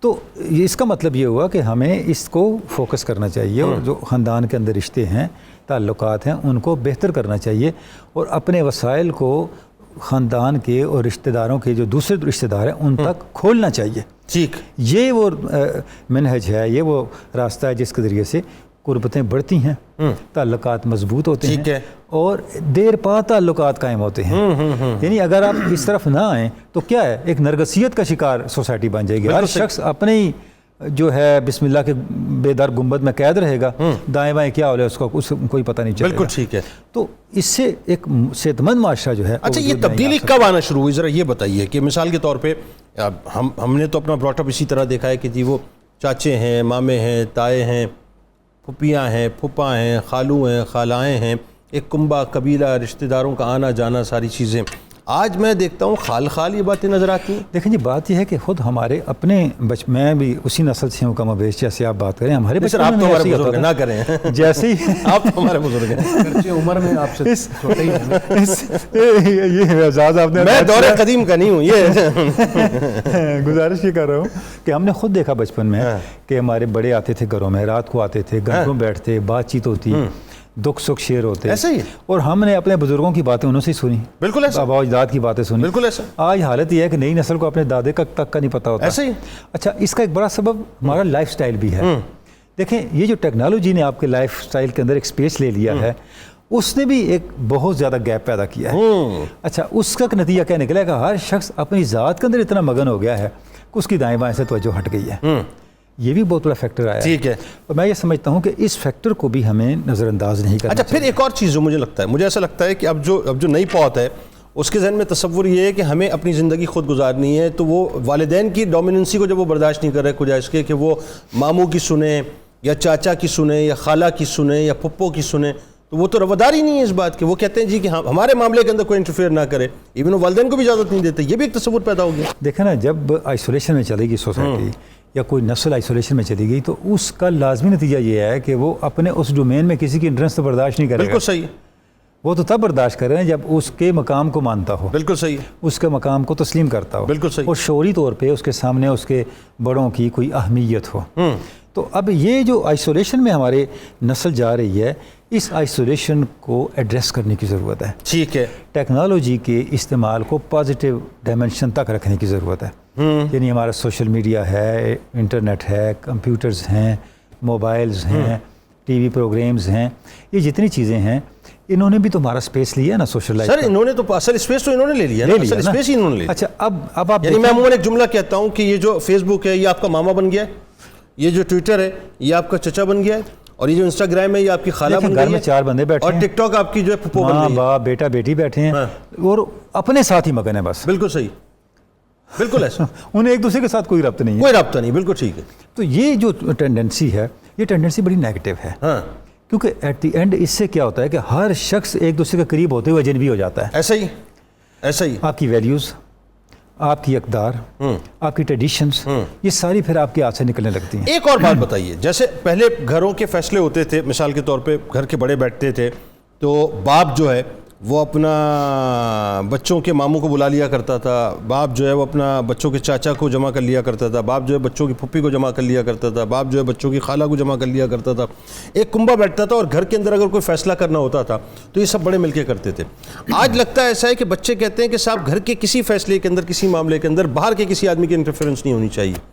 تو اس کا مطلب یہ ہوا کہ ہمیں اس کو فوکس کرنا چاہیے، اور جو خاندان کے اندر رشتے ہیں، تعلقات ہیں، ان کو بہتر کرنا چاہیے، اور اپنے وسائل کو خاندان کے اور رشتہ داروں کے جو دوسرے رشتہ دار ہیں ان تک کھولنا چاہیے۔ ٹھیک، یہ وہ منہج ہے، یہ وہ راستہ ہے جس کے ذریعے سے قربتیں بڑھتی ہیں، تعلقات مضبوط ہوتے ہیں، اور دیر پا تعلقات قائم ہوتے ہیں۔ یعنی اگر آپ اس طرف نہ آئیں تو کیا ہے، ایک نرگسیت کا شکار سوسائٹی بن جائے گی، ہر شخص اپنے ہی جو ہے بسم اللہ کے بیدار گنبد میں قید رہے گا، دائیں بائیں کیا ہو رہا ہے اس کو کوئی پتہ نہیں چلے گا۔ بالکل ٹھیک ہے۔ تو اس سے ایک صحت مند معاشرہ جو ہے۔ اچھا یہ تبدیلی کب آنا شروع ہوئی، ذرا یہ بتائیے کہ مثال کے طور پہ ہم نے تو اپنا براٹ اپ اسی طرح دیکھا ہے کہ جی وہ چاچے ہیں، مامے ہیں، تائے ہیں، پھپھیاں ہیں، پھپھا ہیں، خالو ہیں، خالائیں ہیں، ایک کنبہ قبیلہ رشتہ داروں کا آنا جانا، ساری چیزیں۔ آج میں دیکھتا ہوں خال یہ باتیں نظر آتی ہیں۔ دیکھیں جی بات یہ ہے کہ خود ہمارے اپنے میں بھی اسی نسل سے ہوں کم و بیش، جیسے آپ بات کریں ہمارے بچپن آپ تو میں ہمارے بزرگ ہیں، نہ کریں جیسے ہی آپ تو ہمارے بزرگ ہیں، عمر میں آپ سے چھوٹے ہی ہیں۔ یہ اعزاز آپ نے، میں دور قدیم کا نہیں ہوں، یہ گزارش یہ کر رہا ہوں کہ ہم نے خود دیکھا بچپن میں کہ ہمارے بڑے آتے تھے گھروں میں، رات کو آتے تھے، گھنٹوں بیٹھتے، بات چیت ہوتی، دکھ سکھ شیئر ہوتے، ایسا ہی، اور ہم نے اپنے بزرگوں کی باتیں انہوں سے سنی، بالکل ایسا، آباء و اجداد کی باتیں سنی، بالکل ایسا۔ آج حالت یہ ہے کہ نئی نسل کو اپنے دادے تک کا نہیں پتہ ہوتا، ایسا ہی۔ اچھا اس کا ایک بڑا سبب ہمارا لائف سٹائل بھی ہے۔ دیکھیں یہ جو ٹیکنالوجی نے آپ کے لائف سٹائل کے اندر ایک سپیس لے لیا ہے، اس نے بھی ایک بہت زیادہ گیپ پیدا کیا ہے۔ اچھا اس کا نتیجہ کیا نکلا کہ ہر شخص اپنی ذات کے اندر اتنا مگن ہو گیا ہے کہ اس کی دائیں بائیں سے توجہ ہٹ گئی ہے۔ یہ بھی بہت بڑا فیکٹر آیا ہے۔ ٹھیک ہے، اور میں یہ سمجھتا ہوں کہ اس فیکٹر کو بھی ہمیں نظر انداز نہیں کرنا۔ اچھا پھر ایک اور چیز جو مجھے لگتا ہے، مجھے ایسا لگتا ہے کہ اب جو نئی پوت ہے اس کے ذہن میں تصور یہ ہے کہ ہمیں اپنی زندگی خود گزارنی ہے، تو وہ والدین کی ڈومیننسی کو جب وہ برداشت نہیں کر رہے کچھ ایسے کہ وہ ماموں کی سنیں یا چاچا کی سنیں یا خالہ کی سنیں یا پھپھو کی سنیں، تو وہ تو روادار ہی نہیں ہے اس بات کے، وہ کہتے ہیں جی کہ ہمارے معاملے کے اندر کوئی انٹرفیئر نہ کرے، ایون وہ والدین کو بھی اجازت نہیں دیتے۔ یہ بھی ایک تصور پیدا ہو گیا۔ دیکھیں نا جب آئسولیشن میں چلے گی سوسائٹی یا کوئی نسل آئسولیشن میں چلی گئی تو اس کا لازمی نتیجہ یہ ہے کہ وہ اپنے اس ڈومین میں کسی کی انٹرنس تو برداشت نہیں کرے گا۔ بالکل صحیح، وہ تو تب برداشت کر رہے ہیں جب اس کے مقام کو مانتا ہو، بالکل صحیح، اس کے مقام کو تسلیم کرتا ہو، بالکل صحیح، اور شعوری طور پہ اس کے سامنے اس کے بڑوں کی کوئی اہمیت ہو۔ تو اب یہ جو آئسولیشن میں ہمارے نسل جا رہی ہے، اس آئسولیشن کو ایڈریس کرنے کی ضرورت ہے۔ ٹھیک ہے، ٹیکنالوجی کے استعمال کو پازیٹیو ڈائمنشن تک رکھنے کی ضرورت ہے۔ یعنی ہمارا سوشل میڈیا ہے، انٹرنیٹ ہے، کمپیوٹرز ہیں، موبائلز ہیں، ٹی وی پروگرامز ہیں، یہ جتنی چیزیں ہیں انہوں نے بھی تو ہمارا سپیس لیا ہے نا سوشل لائف۔ سر انہوں نے تو اصل اسپیس تو انہوں نے لے لیا نا، اصل اسپیس ہی انہوں نے لیا۔ اچھا اب آپ یعنی میں عموماً ایک جملہ کہتا ہوں کہ یہ جو فیس بک ہے یہ آپ کا ماما بن گیا ہے، یہ جو ٹویٹر ہے یہ آپ کا چچا بن گیا ہے، اور یہ جو انسٹاگرام ہے یہ آپ کی خالہ بن گئی ہے، گھر میں 4 بندے بیٹھے اور ہیں، ٹک ٹاک آپ کی جو ہے پھپھو بن ماں گئی ہے، باپ بیٹا بیٹی بیٹھے ہیں اور اپنے ساتھ ہی مگن ہے بس، بالکل صحیح، بالکل ایسا، انہیں ایک دوسرے کے ساتھ کوئی رابطہ نہیں ہے۔ کوئی رابطہ نہیں، بالکل ٹھیک ہے۔ تو یہ جو ٹینڈنسی ہے یہ ٹینڈنسی بڑی نیگیٹو ہے، کیونکہ ایٹ دی اینڈ اس سے کیا ہوتا ہے کہ ہر شخص ایک دوسرے کے قریب ہوتے ہوئے اجنبی ہو جاتا ہے۔ ایسا ہی، ایسا ہی، آپ کی ویلیوز، آپ کی اقدار، آپ کی ٹریڈیشنز، یہ ساری پھر آپ کے ہاتھ سے نکلنے لگتی ہیں۔ ایک اور بات بتائیے، جیسے پہلے گھروں کے فیصلے ہوتے تھے، مثال کے طور پہ گھر کے بڑے بیٹھتے تھے تو باپ جو ہے وہ اپنا بچوں کے ماموں کو بلا لیا کرتا تھا، باپ جو ہے وہ اپنا بچوں کے چاچا کو جمع کر لیا کرتا تھا، باپ جو ہے بچوں کی پھپھی کو جمع کر لیا کرتا تھا، باپ جو ہے بچوں کی خالہ کو جمع کر لیا کرتا تھا، ایک کنبہ بیٹھتا تھا اور گھر کے اندر اگر کوئی فیصلہ کرنا ہوتا تھا تو یہ سب بڑے مل کے کرتے تھے۔ آج لگتا ہے ایسا ہے کہ بچے کہتے ہیں کہ صاحب گھر کے کسی فیصلے کے اندر، کسی معاملے کے اندر باہر کے کسی آدمی کی انٹرفیرنس نہیں ہونی چاہیے۔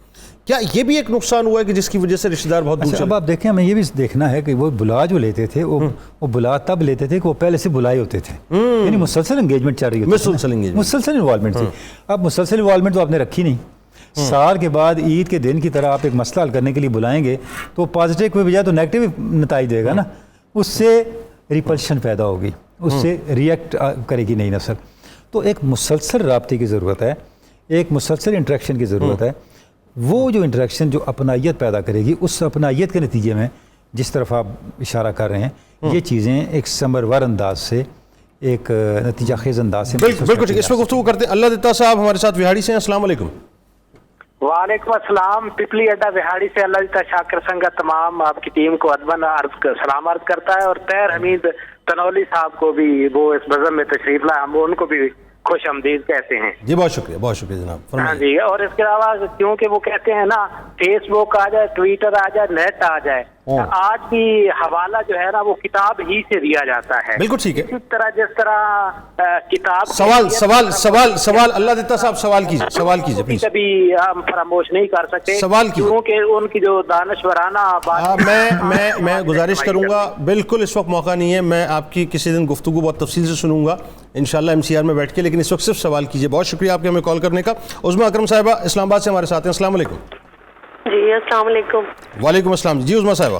کیا یہ بھی ایک نقصان ہوا ہے کہ جس کی وجہ سے رشتہ دار بہت دور اچھا، چلے؟ اب آپ دیکھیں، ہمیں یہ بھی دیکھنا ہے کہ وہ بلا جو لیتے تھے وہ بلا تب لیتے تھے کہ وہ پہلے سے بلائے ہوتے تھے، یعنی مسلسل انگیجمنٹ چل رہی ہوتی تھی، مسلسل انوالومنٹ تھی۔ اب مسلسل انوالومنٹ تو آپ نے رکھی نہیں، سال کے بعد عید کے دن کی طرح آپ ایک مسئلہ حل کرنے کے لیے بلائیں گے تو پازیٹیو کے بجائے تو نیگیٹو نتائج دے گا نا، اس سے ریپلشن پیدا ہوگی، اس سے ریئیکٹ کرے گی نئی نسل۔ تو ایک مسلسل رابطے کی ضرورت ہے، ایک مسلسل انٹریکشن کی ضرورت ہے۔ وہ جو انٹریکشن جو اپنائیت پیدا کرے گی، اس اپنائیت کے نتیجے میں جس طرف آپ اشارہ کر رہے ہیں، یہ چیزیں ایک ثمرور انداز سے، ایک نتیجہ خیز انداز سے بالکل ٹھیک۔ اس پہ گفتگو کرتے ہیں۔ اللہ دیتا صاحب ہمارے ساتھ وہاڑی سے ہیں، السلام علیکم۔ وعلیکم السلام، پپلی اڈا وہاڑی سے اللہ دیتا شاکر سنگا تمام آپ کی ٹیم کو ادبن سلام عرض کرتا ہے، اور طاہر حمید تنولی صاحب کو بھی وہ اس بزم میں تشریف لائے، ہم ان کو بھی خوش آمدید کہتے ہیں۔ جی بہت شکریہ جناب۔ ہاں جی، اور اس کے علاوہ کیونکہ وہ کہتے ہیں نا فیس بک آ جائے، ٹویٹر آ جائے، نیٹ آ جائے، آج بھی حوالہ جو ہے نا وہ کتاب ہی سے دیا جاتا ہے۔ بالکل ٹھیک ہے۔ اسی طرح جس طرح کتاب سوال اللہ دیتا صاحب سوال کیجیے پلیز۔ کبھی ہم فراموش نہیں کر سکتے، سوال کیجیے، کیونکہ ان کی جو دانشورانہ بات میں گزارش کروں گا، بالکل اس وقت موقع نہیں ہے، میں آپ کی کسی دن گفتگو بہت تفصیل سے سنوں گا انشاءاللہ MCR میں بیٹھ کے، لیکن اس وقت صرف سوال کیجیے۔ بہت شکریہ آپ کے ہمیں کال کرنے کا۔ عظمیٰ اکرم صاحبہ اسلام آباد سے ہمارے ساتھ ہیں، السلام علیکم۔ جی السلام علیکم۔ وعلیکم السلام۔ جی عظمیٰ صاحبہ۔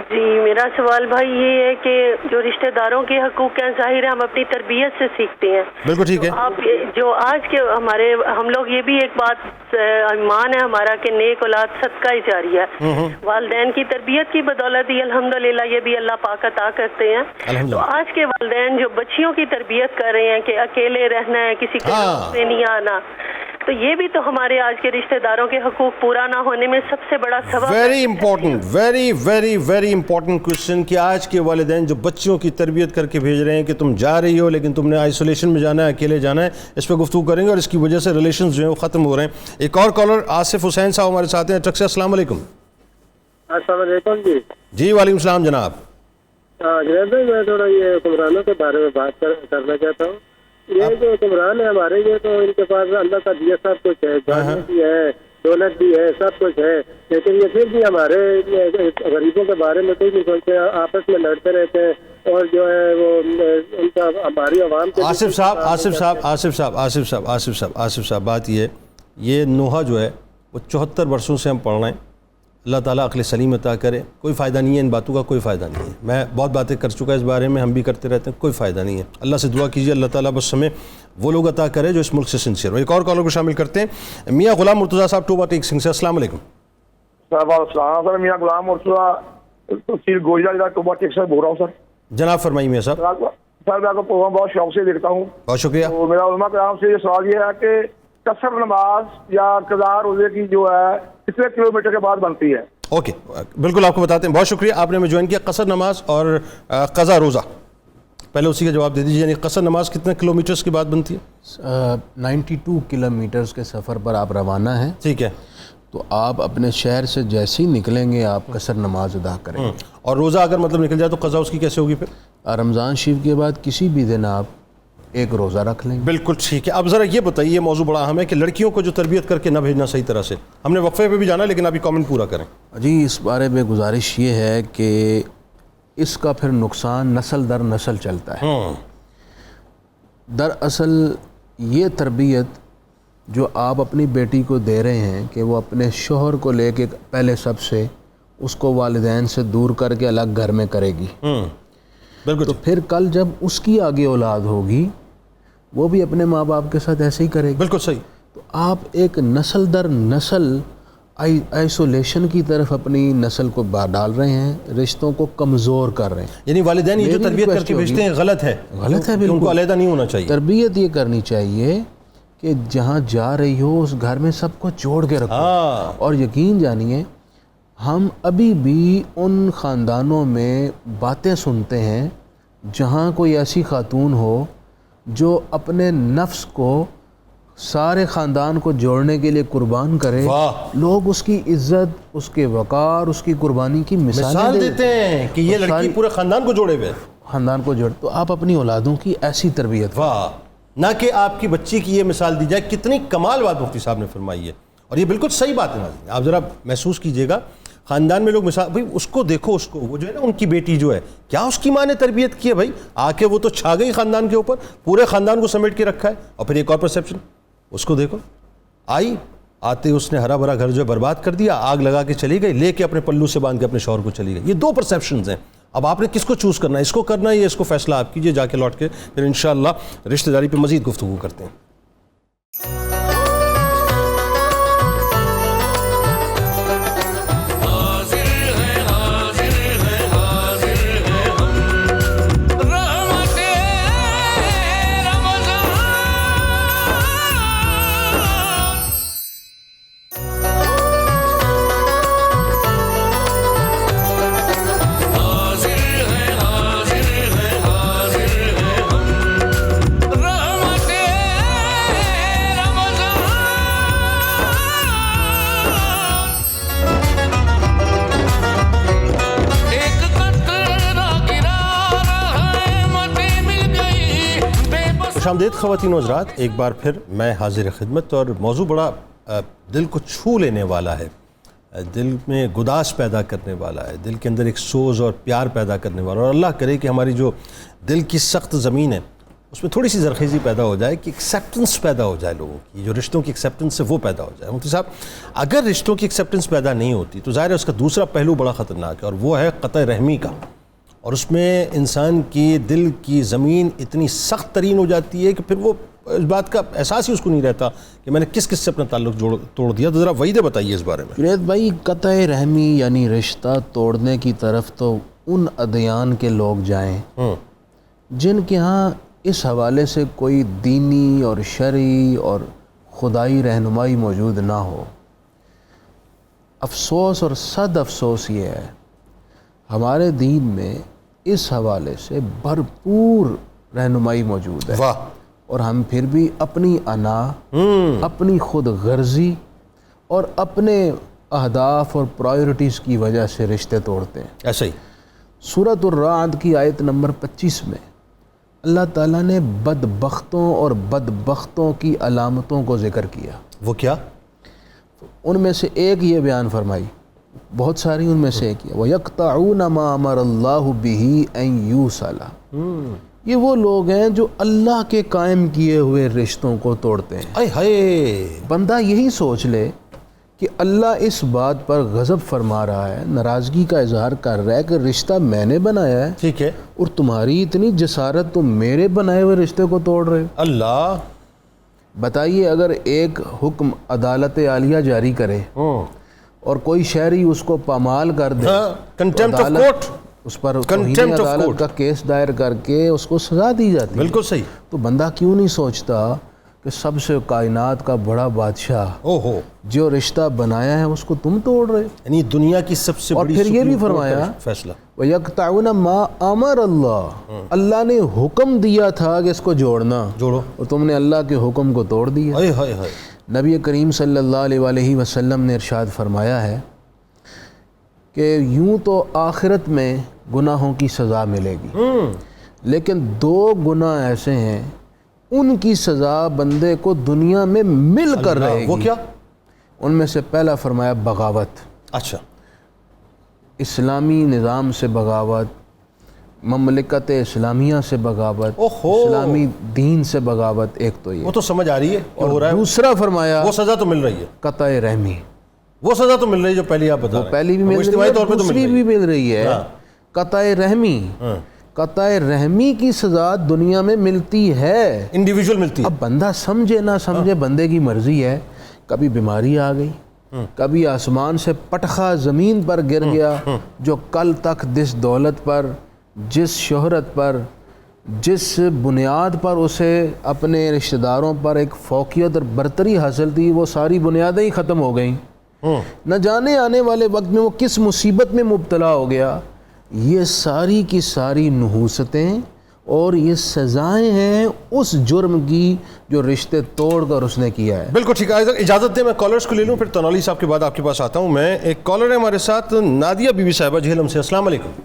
جی میرا سوال بھائی یہ ہے کہ جو رشتہ داروں کے حقوق ہیں، ظاہر ہے ہم اپنی تربیت سے سیکھتے ہیں۔ بالکل ٹھیک ہے۔ آپ جو آج کے ہم لوگ یہ بھی ایک بات ایمان ہے ہمارا کہ نیک اولاد صدقہ ہی جاریہ ہے، والدین کی تربیت کی بدولت ہی الحمدللہ یہ بھی اللہ پاک عطا کرتے ہیں۔ تو آج کے والدین جو بچیوں کی تربیت کر رہے ہیں کہ اکیلے رہنا ہے، کسی کے سے نہیں آنا، تو یہ بھی تو ہمارے آج کے رشتہ داروں کے حقوق پورا نہ ہونے میں سب سے بڑا سبب ہے۔ ویری امپورٹنٹ کوشچن کہ آج کے والدین جو بچیوں کی تربیت کر کے بھیج رہے ہیں کہ تم جا رہی ہو لیکن تم نے آئسولیشن میں جانا ہے، اکیلے جانا ہے، اس پہ گفتگو کریں گے، اور اس کی وجہ سے ریلیشنز جو ہیں وہ ختم ہو رہے ہیں۔ ایک اور کالر آصف حسین صاحب ہمارے ساتھ ہیں، ٹرک سے، السلام علیکم۔ السلام علیکم جی۔ جی وعلیکم السلام جناب۔ جناب بھائی میں تھوڑا یہ حکمرانوں کے بارے میں بات کرنا چاہتا ہوں۔ یہ جو حکمران ہے ہمارے، یہ تو ان کے پاس اللہ کا دیا سب کچھ ہے، جانیں بھی ہے، دولت بھی ہے، سب کچھ ہے، لیکن یہ پھر بھی ہمارے غریبوں کے بارے میں کوئی نہیں سوچتے، آپس میں لڑتے رہتے ہیں، اور جو ہے وہ ان کا ہماری عوام کے آصف صاحب بات یہ نوحہ جو ہے وہ 74 برسوں سے ہم پڑھ رہے ہیں، اللہ تعالیٰ عقل سلیم عطا کرے، کوئی فائدہ نہیں ہے ان باتوں کا، کوئی فائدہ نہیں ہے، میں بہت باتیں کر چکا اس بارے میں، ہم بھی کرتے رہتے ہیں، کوئی فائدہ نہیں ہے، اللہ سے دعا کیجیے اللہ تعالیٰ بس ہمیں وہ لوگ عطا کرے جو اس ملک سے سنسیئر ہو۔ ایک اور کالر کو شامل کرتے ہیں، میاں غلام مرتضیٰ صاحب ٹوبہ ٹیک سنگھ سے، السلام علیکم۔ السلام سر، میاں غلام مرتضیٰ تحصیل گوجرا ضلع ٹوبہ ٹیک سے بول رہا ہوں سر۔ جناب فرمائیے میاں صاحب۔ سر میں آپ کا پروگرام بہت شوق سے دیکھتا ہوں، بہت شکریہ۔ تو میرا علماء کرام سے یہ سوال یہ ہے کہ قصر نماز یا قضا روزے کی جو ہے کتنے کلومیٹر کے بعد بنتی ہے؟ اوکے بالکل آپ کو بتاتے ہیں، بہت شکریہ آپ نے ہمیں جوائن کیا۔ قصر نماز اور قضا روزہ، پہلے اسی کا جواب دے دیجیے، یعنی قصر نماز کتنے کلومیٹرز کے بعد بنتی ہے؟ 92 کلومیٹرز کے سفر پر آپ روانہ ہیں، ٹھیک ہے، تو آپ اپنے شہر سے جیسے ہی نکلیں گے آپ قصر نماز ادا کریں گے۔ اور روزہ اگر مطلب نکل جائے تو قضا اس کی کیسے ہوگی پھر؟ رمضان شریف کے بعد کسی بھی دن آپ ایک روزہ رکھ لیں گے۔ بالکل ٹھیک ہے۔ اب ذرا یہ بتائیے، یہ موضوع بڑا اہم ہے کہ لڑکیوں کو جو تربیت کر کے نہ بھیجنا صحیح طرح سے، ہم نے وقفے پہ بھی جانا لیکن ابھی کامنٹ پورا کریں۔ جی اس بارے میں گزارش یہ ہے کہ اس کا پھر نقصان نسل در نسل چلتا ہے۔ دراصل یہ تربیت جو آپ اپنی بیٹی کو دے رہے ہیں کہ وہ اپنے شوہر کو لے کے پہلے سب سے اس کو والدین سے دور کر کے الگ گھر میں کرے گی، بالکل، تو پھر کل جب اس کی آگے اولاد ہوگی وہ بھی اپنے ماں باپ کے ساتھ ایسے ہی کرے گی۔ بالکل صحیح۔ تو آپ ایک نسل در نسل آئسولیشن کی طرف اپنی نسل کو ڈال رہے ہیں، رشتوں کو کمزور کر رہے ہیں۔ یعنی والدین یہ جو تربیت کر کے بھیجتے ہیں غلط ہے، غلط ہے، ان کو علیحدہ نہیں ہونا چاہیے۔ تربیت یہ کرنی چاہیے کہ جہاں جا رہی ہو اس گھر میں سب کو جوڑ کے رکھو. اور یقین جانیے ہم ابھی بھی ان خاندانوں میں باتیں سنتے ہیں جہاں کوئی ایسی خاتون ہو جو اپنے نفس کو سارے خاندان کو جوڑنے کے لیے قربان کرے. لوگ اس کی عزت, اس کے وقار, اس کی قربانی کی مثال دیتے ہیں کہ یہ لڑکی پورے خاندان کو جوڑے ہوئے, خاندان کو جوڑ. تو آپ اپنی اولادوں کی ایسی تربیت, واہ, نہ کہ آپ کی بچی کی یہ مثال دی جائے. کتنی کمال بات مفتی صاحب نے فرمائی ہے, اور یہ بالکل صحیح بات ہے. آپ ذرا محسوس کیجئے گا, خاندان میں لوگ مثال, بھائی اس کو دیکھو, اس کو, وہ جو ہے نا ان کی بیٹی جو ہے, کیا اس کی ماں نے تربیت کی ہے بھائی, آ کے وہ تو چھا گئی خاندان کے اوپر, پورے خاندان کو سمیٹ کے رکھا ہے. اور پھر ایک اور پرسیپشن, اس کو دیکھو, آئی آتے اس نے ہرا بھرا گھر جو ہے برباد کر دیا, آگ لگا کے چلی گئی, لے کے اپنے پلو سے باندھ کے اپنے شوہر کو چلی گئی. یہ دو پرسیپشنز ہیں. اب آپ نے کس کو چوز کرنا ہے, اس کو کرنا ہے یا اس کو؟ فیصلہ آپ کیجئے. جا کے لوٹ کے پھر انشاءاللہ رشتہ داری پہ مزید گفتگو کرتے ہیں. خوش آمدید خواتین و حضرات, ایک بار پھر میں حاضر خدمت, اور موضوع بڑا دل کو چھو لینے والا ہے, دل میں گداس پیدا کرنے والا ہے, دل کے اندر ایک سوز اور پیار پیدا کرنے والا. اور اللہ کرے کہ ہماری جو دل کی سخت زمین ہے اس میں تھوڑی سی زرخیزی پیدا ہو جائے, کہ ایکسیپٹنس پیدا ہو جائے لوگوں کی, جو رشتوں کی ایکسیپٹنس ہے وہ پیدا ہو جائے. مفتی صاحب, اگر رشتوں کی ایکسیپٹنس پیدا نہیں ہوتی تو ظاہر ہے اس کا دوسرا پہلو بڑا خطرناک ہے, اور وہ ہے قطع رحمی کا. اور اس میں انسان کی دل کی زمین اتنی سخت ترین ہو جاتی ہے کہ پھر وہ اس بات کا احساس ہی اس کو نہیں رہتا کہ میں نے کس کس سے اپنا تعلق توڑ دیا. تو ذرا وعیدہ بتائیے اس بارے میں. جنید بھائی, قطع رحمی یعنی رشتہ توڑنے کی طرف تو ان ادیان کے لوگ جائیں جن کے ہاں اس حوالے سے کوئی دینی اور شرعی اور خدائی رہنمائی موجود نہ ہو. افسوس اور صد افسوس یہ ہے, ہمارے دین میں اس حوالے سے بھرپور رہنمائی موجود ہے. واہ. اور ہم پھر بھی اپنی انا, اپنی خود غرضی اور اپنے اہداف اور پرائیورٹیز کی وجہ سے رشتے توڑتے ہیں. ایسا ہی سورۃ الرعد کی آیت نمبر 25 میں اللہ تعالیٰ نے بدبختوں اور بدبختوں کی علامتوں کو ذکر کیا. وہ کیا؟ ان میں سے ایک یہ بیان فرمائی, بہت ساری ان میں سے ایک ہے, وَيَقْطَعُونَ مَا أَمَرَ اللَّهُ بِهِ أَن يُوصَلَ. یہ وہ لوگ ہیں جو اللہ کے قائم کیے ہوئے رشتوں کو توڑتے ہیں. اے ہائے, بندہ یہی سوچ لے کہ اللہ اس بات پر غضب فرما رہا ہے, ناراضگی کا اظہار کر رہا ہے کہ رشتہ میں نے بنایا ہے, ٹھیک ہے, اور تمہاری اتنی جسارت تم میرے بنائے ہوئے رشتے کو توڑ رہے ہو. اللہ بتائیے, اگر ایک حکم عدالت عالیہ جاری کرے اور کوئی شہری اس کو پامال کر دے, کنٹیمپٹ آف کورٹ, اس پر توہین عدالت کا کیس دائر کر کے اس کو سزا دی جاتی ہے. بالکل صحیح. تو بندہ کیوں نہیں سوچتا کہ سب سے کائنات کا بڑا بادشاہ جو رشتہ بنایا ہے اس کو تم توڑ رہے, یعنی دنیا کی سب سے بڑی. اور پھر یہ بھی فرمایا فیصلہ, وَيَقْطَعُونَ مَا أَمَرَ اللَّهُ, اللہ نے حکم دیا تھا کہ اس کو جوڑنا, جوڑو, اور تم نے اللہ کے حکم کو توڑ دیا. ہائے ہائے ہائے. نبی کریم صلی اللہ علیہ وآلہ وسلم نے ارشاد فرمایا ہے کہ یوں تو آخرت میں گناہوں کی سزا ملے گی, لیکن دو گناہ ایسے ہیں ان کی سزا بندے کو دنیا میں مل کر رہے گی. وہ کیا؟ ان میں سے پہلا فرمایا بغاوت. اچھا, اسلامی نظام سے بغاوت, مملکت اسلامیہ سے بغاوت, اسلامی دین سے بغاوت. ایک تو یہ, وہ تو سمجھ آ رہی ہے, اور دوسرا فرمایا وہ سزا تو مل رہی ہے, قطع رحمی. وہ سزا تو مل رہی ہے جو پہلی آپ بتا رہے ہیں, پہلی بھی مل رہی ہے, دوسری بھی مل رہی ہے. قطع رحمی, قطع رحمی کی سزا دنیا میں ملتی ہے, انڈیویجول ملتی ہے. اب بندہ سمجھے نہ سمجھے, بندے کی مرضی ہے. کبھی بیماری آ گئی, کبھی آسمان سے پٹخا زمین پر گر گیا جو کل تک جس دولت پر, جس شہرت پر, جس بنیاد پر اسے اپنے رشتہ داروں پر ایک فوقیت اور برتری حاصل تھی، وہ ساری بنیادیں ہی ختم ہو گئیں. نہ جانے آنے والے وقت میں وہ کس مصیبت میں مبتلا ہو گیا. یہ ساری کی ساری نحوستیں اور یہ سزائیں ہیں اس جرم کی جو رشتے توڑ کر اس نے کیا ہے. بالکل ٹھیک ہے. اجازت دیں میں کالرز کو لے لوں، پھر تنولی صاحب کے بعد آپ کے پاس آتا ہوں. میں ایک کالر ہے ہمارے ساتھ، نادیہ بی بی صاحبہ جہلم سے. السلام علیکم.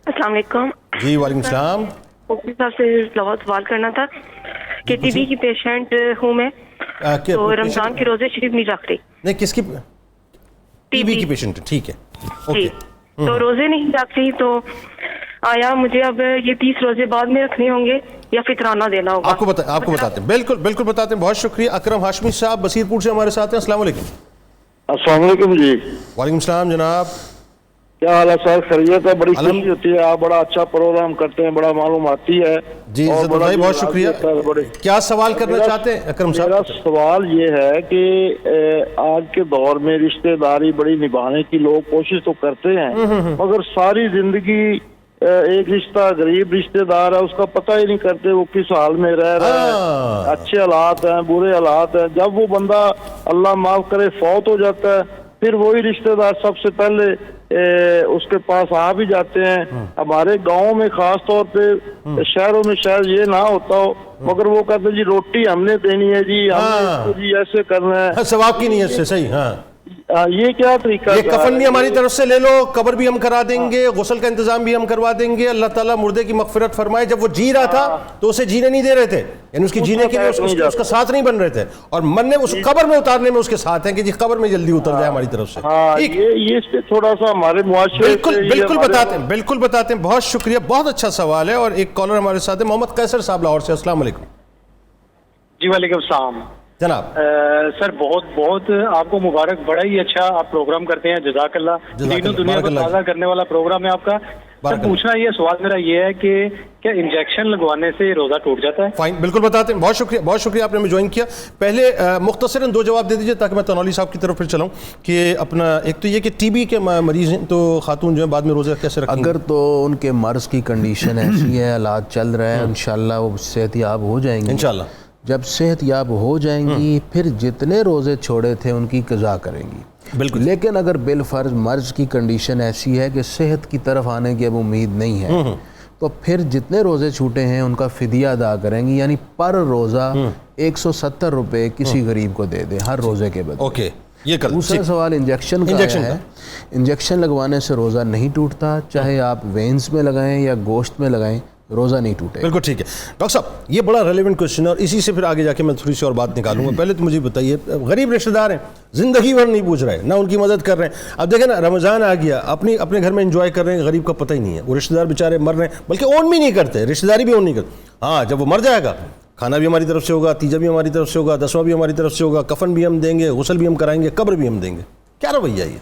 السلام علیکم. جی وعلیکم السلام. ڈاکٹر صاحب سے سوال کرنا تھا کہ ٹی بی کی پیشنٹ ہوں میں، تو رمضان کے روزے شریف نہیں رکھ رہی. نہیں کس کی؟ ٹی بی کی پیشنٹ. ٹھیک ہے جی، تو روزے نہیں رکھ رہی، تو آیا مجھے اب یہ 30 روزے بعد میں رکھنے ہوں گے یا فطرانہ دینا ہوگا؟ آپ کو بتاتے ہیں. بالکل بتاتے ہیں. بہت شکریہ. اکرم ہاشمی صاحب بصیر پور سے ہمارے ساتھ ہیں. السلام علیکم. السلام علیکم جی. وعلیکم السلام جناب. کیا حال ہے سر؟ خیریت ہے؟ بڑی خوشی ہوتی ہے، آپ بڑا اچھا پروگرام کرتے ہیں، بڑا معلوماتی ہے. جی بھائی بہت شکریہ. کیا سوال کرنا چاہتے ہیں اکرم صاحب؟ میرا سوال یہ ہے کہ آج کے دور میں رشتہ داری بڑی نبھانے کی لوگ کوشش تو کرتے ہیں، مگر ساری زندگی ایک رشتہ غریب رشتہ دار ہے، اس کا پتہ ہی نہیں کرتے وہ کس حال میں رہ رہے ہیں، اچھے حالات ہیں برے حالات ہیں. جب وہ بندہ اللہ معاف کرے فوت ہو جاتا ہے، پھر وہی رشتہ دار سب سے پہلے اس کے پاس آ بھی جاتے ہیں. ہمارے گاؤں میں خاص طور پہ، شہروں میں شاید یہ نہ ہوتا ہو، مگر وہ کہتے ہیں جی روٹی ہم نے دینی ہے، جی ہم نے اس کو جی ایسے کرنا ہے، ثواب کی نیت سے. صحیح. ہاں یہ کیا طریقہ؟ یہ کفن بھی ہماری طرف سے لے لو، قبر بھی ہم کرا دیں گے، غسل کا انتظام بھی ہم کروا دیں گے. اللہ تعالیٰ مردے کی مغفرت فرمائے. جب وہ جی رہا تھا تو اسے جینے نہیں دے رہے تھے، یعنی اس کی جینے کے لیے اس کا ساتھ نہیں بن رہے تھے، اور مرنے اس قبر میں اتارنے میں اس کے ساتھ ہیں کہ جی قبر میں جلدی اتر جائے ہماری طرف سے. یہ اس پہ تھوڑا سا ہمارے معاشرے بالکل بتاتے ہیں. بہت شکریہ. بہت اچھا سوال ہے. اور ایک کالر ہمارے ساتھ ہے محمد قیصر صاحب لاہور سے. السلام علیکم. جی وعلیکم السلام جناب. سر بہت آپ کو مبارک، بڑا ہی اچھا آپ پروگرام کرتے ہیں، جزاک اللہ. دین و دنیا کو تازہ کرنے والا پروگرام ہے آپ کا. سر پوچھنا یہ سوال میرا یہ ہے کہ کیا انجیکشن لگوانے سے روزہ ٹوٹ جاتا ہے؟ فائن، بالکل بتاتے ہیں. بہت شکریہ آپ نے ہمیں جوائن کیا. پہلے مختصراً 2 جواب دے دیجیے تاکہ میں تنولی صاحب کی طرف پھر چلاؤں. کہ اپنا ایک تو یہ کہ ٹی بی کے مریض ہیں تو خاتون جو ہے بعد میں روزہ کیسے رکھیں گے؟ اگر تو ان کے مرض کی کنڈیشن ایسی ہے، حالات چل رہے ہیں، انشاءاللہ وہ صحت یاب ہو جائیں گے. انشاءاللہ جب صحت یاب ہو جائیں گی پھر جتنے روزے چھوڑے تھے ان کی قضا کریں گی. بالکل. لیکن اگر بالفرض مرض کی کنڈیشن ایسی ہے کہ صحت کی طرف آنے کی اب امید نہیں ہے تو پھر جتنے روزے چھوٹے ہیں ان کا فدیہ ادا کریں گی، یعنی پر روزہ 170 روپے کسی غریب کو دے دیں ہر روزے کے بدلے. اوکے. یہ کر. دوسرا سوال انجیکشن کا ہے. انجیکشن لگوانے سے روزہ نہیں ٹوٹتا، چاہے آپ وینز میں لگائیں یا گوشت میں لگائیں، روزہ نہیں ٹوٹے. بالکل ٹھیک ہے. ڈاکٹر صاحب یہ بڑا ریلیونٹ کوشچن ہے اور اسی سے پھر آگے جا کے میں تھوڑی سی اور بات نکالوں گا. پہلے تو مجھے بتائیے، غریب رشتہ دار ہیں، زندگی بھر نہیں پوچھ رہے، نہ ان کی مدد کر رہے ہیں. اب دیکھیں نا، رمضان آ گیا، اپنے گھر میں انجوائے کر رہے ہیں، غریب کا پتہ ہی نہیں ہے. وہ رشتہ دار بیچارے مر رہے ہیں، بلکہ اون بھی نہیں کرتے، رشتہ داری بھی اون نہیں کرتے. ہاں جب وہ مر جائے گا کھانا بھی ہماری طرف سے ہوگا، تیجا بھی ہماری طرف سے ہوگا، دسواں بھی ہماری طرف سے ہوگا، کفن بھی ہم دیں گے، غسل بھی ہم کرائیں گے، قبر بھی ہم دیں گے. کیا رویہ یہ؟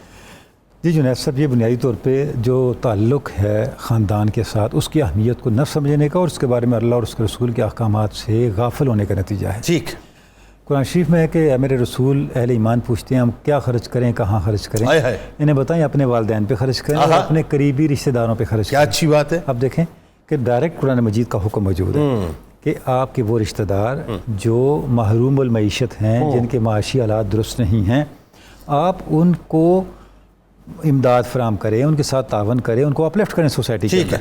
جی جنید صاحب، یہ بنیادی طور پہ جو تعلق ہے خاندان کے ساتھ اس کی اہمیت کو نہ سمجھنے کا اور اس کے بارے میں اللہ اور اس کے رسول کے احکامات سے غافل ہونے کا نتیجہ ہے. ٹھیک. قرآن شریف میں ہے کہ اے میرے رسول، اہل ایمان پوچھتے ہیں ہم کیا خرچ کریں، کہاں خرچ کریں. انہیں بتائیں اپنے والدین پہ خرچ کریں اور اپنے قریبی رشتہ داروں پہ خرچ کریں. کیا اچھی بات ہے. اب دیکھیں کہ ڈائریکٹ قرآن مجید کا حکم موجود ہے کہ آپ کے وہ رشتہ دار جو محروم المعیشت ہیں، جن کے معاشی حالات درست نہیں ہیں، آپ ان کو امداد فراہم کریں، ان کے ساتھ تعاون کریں، ان کو اپلفٹ کریں سوسائٹی کے اندر.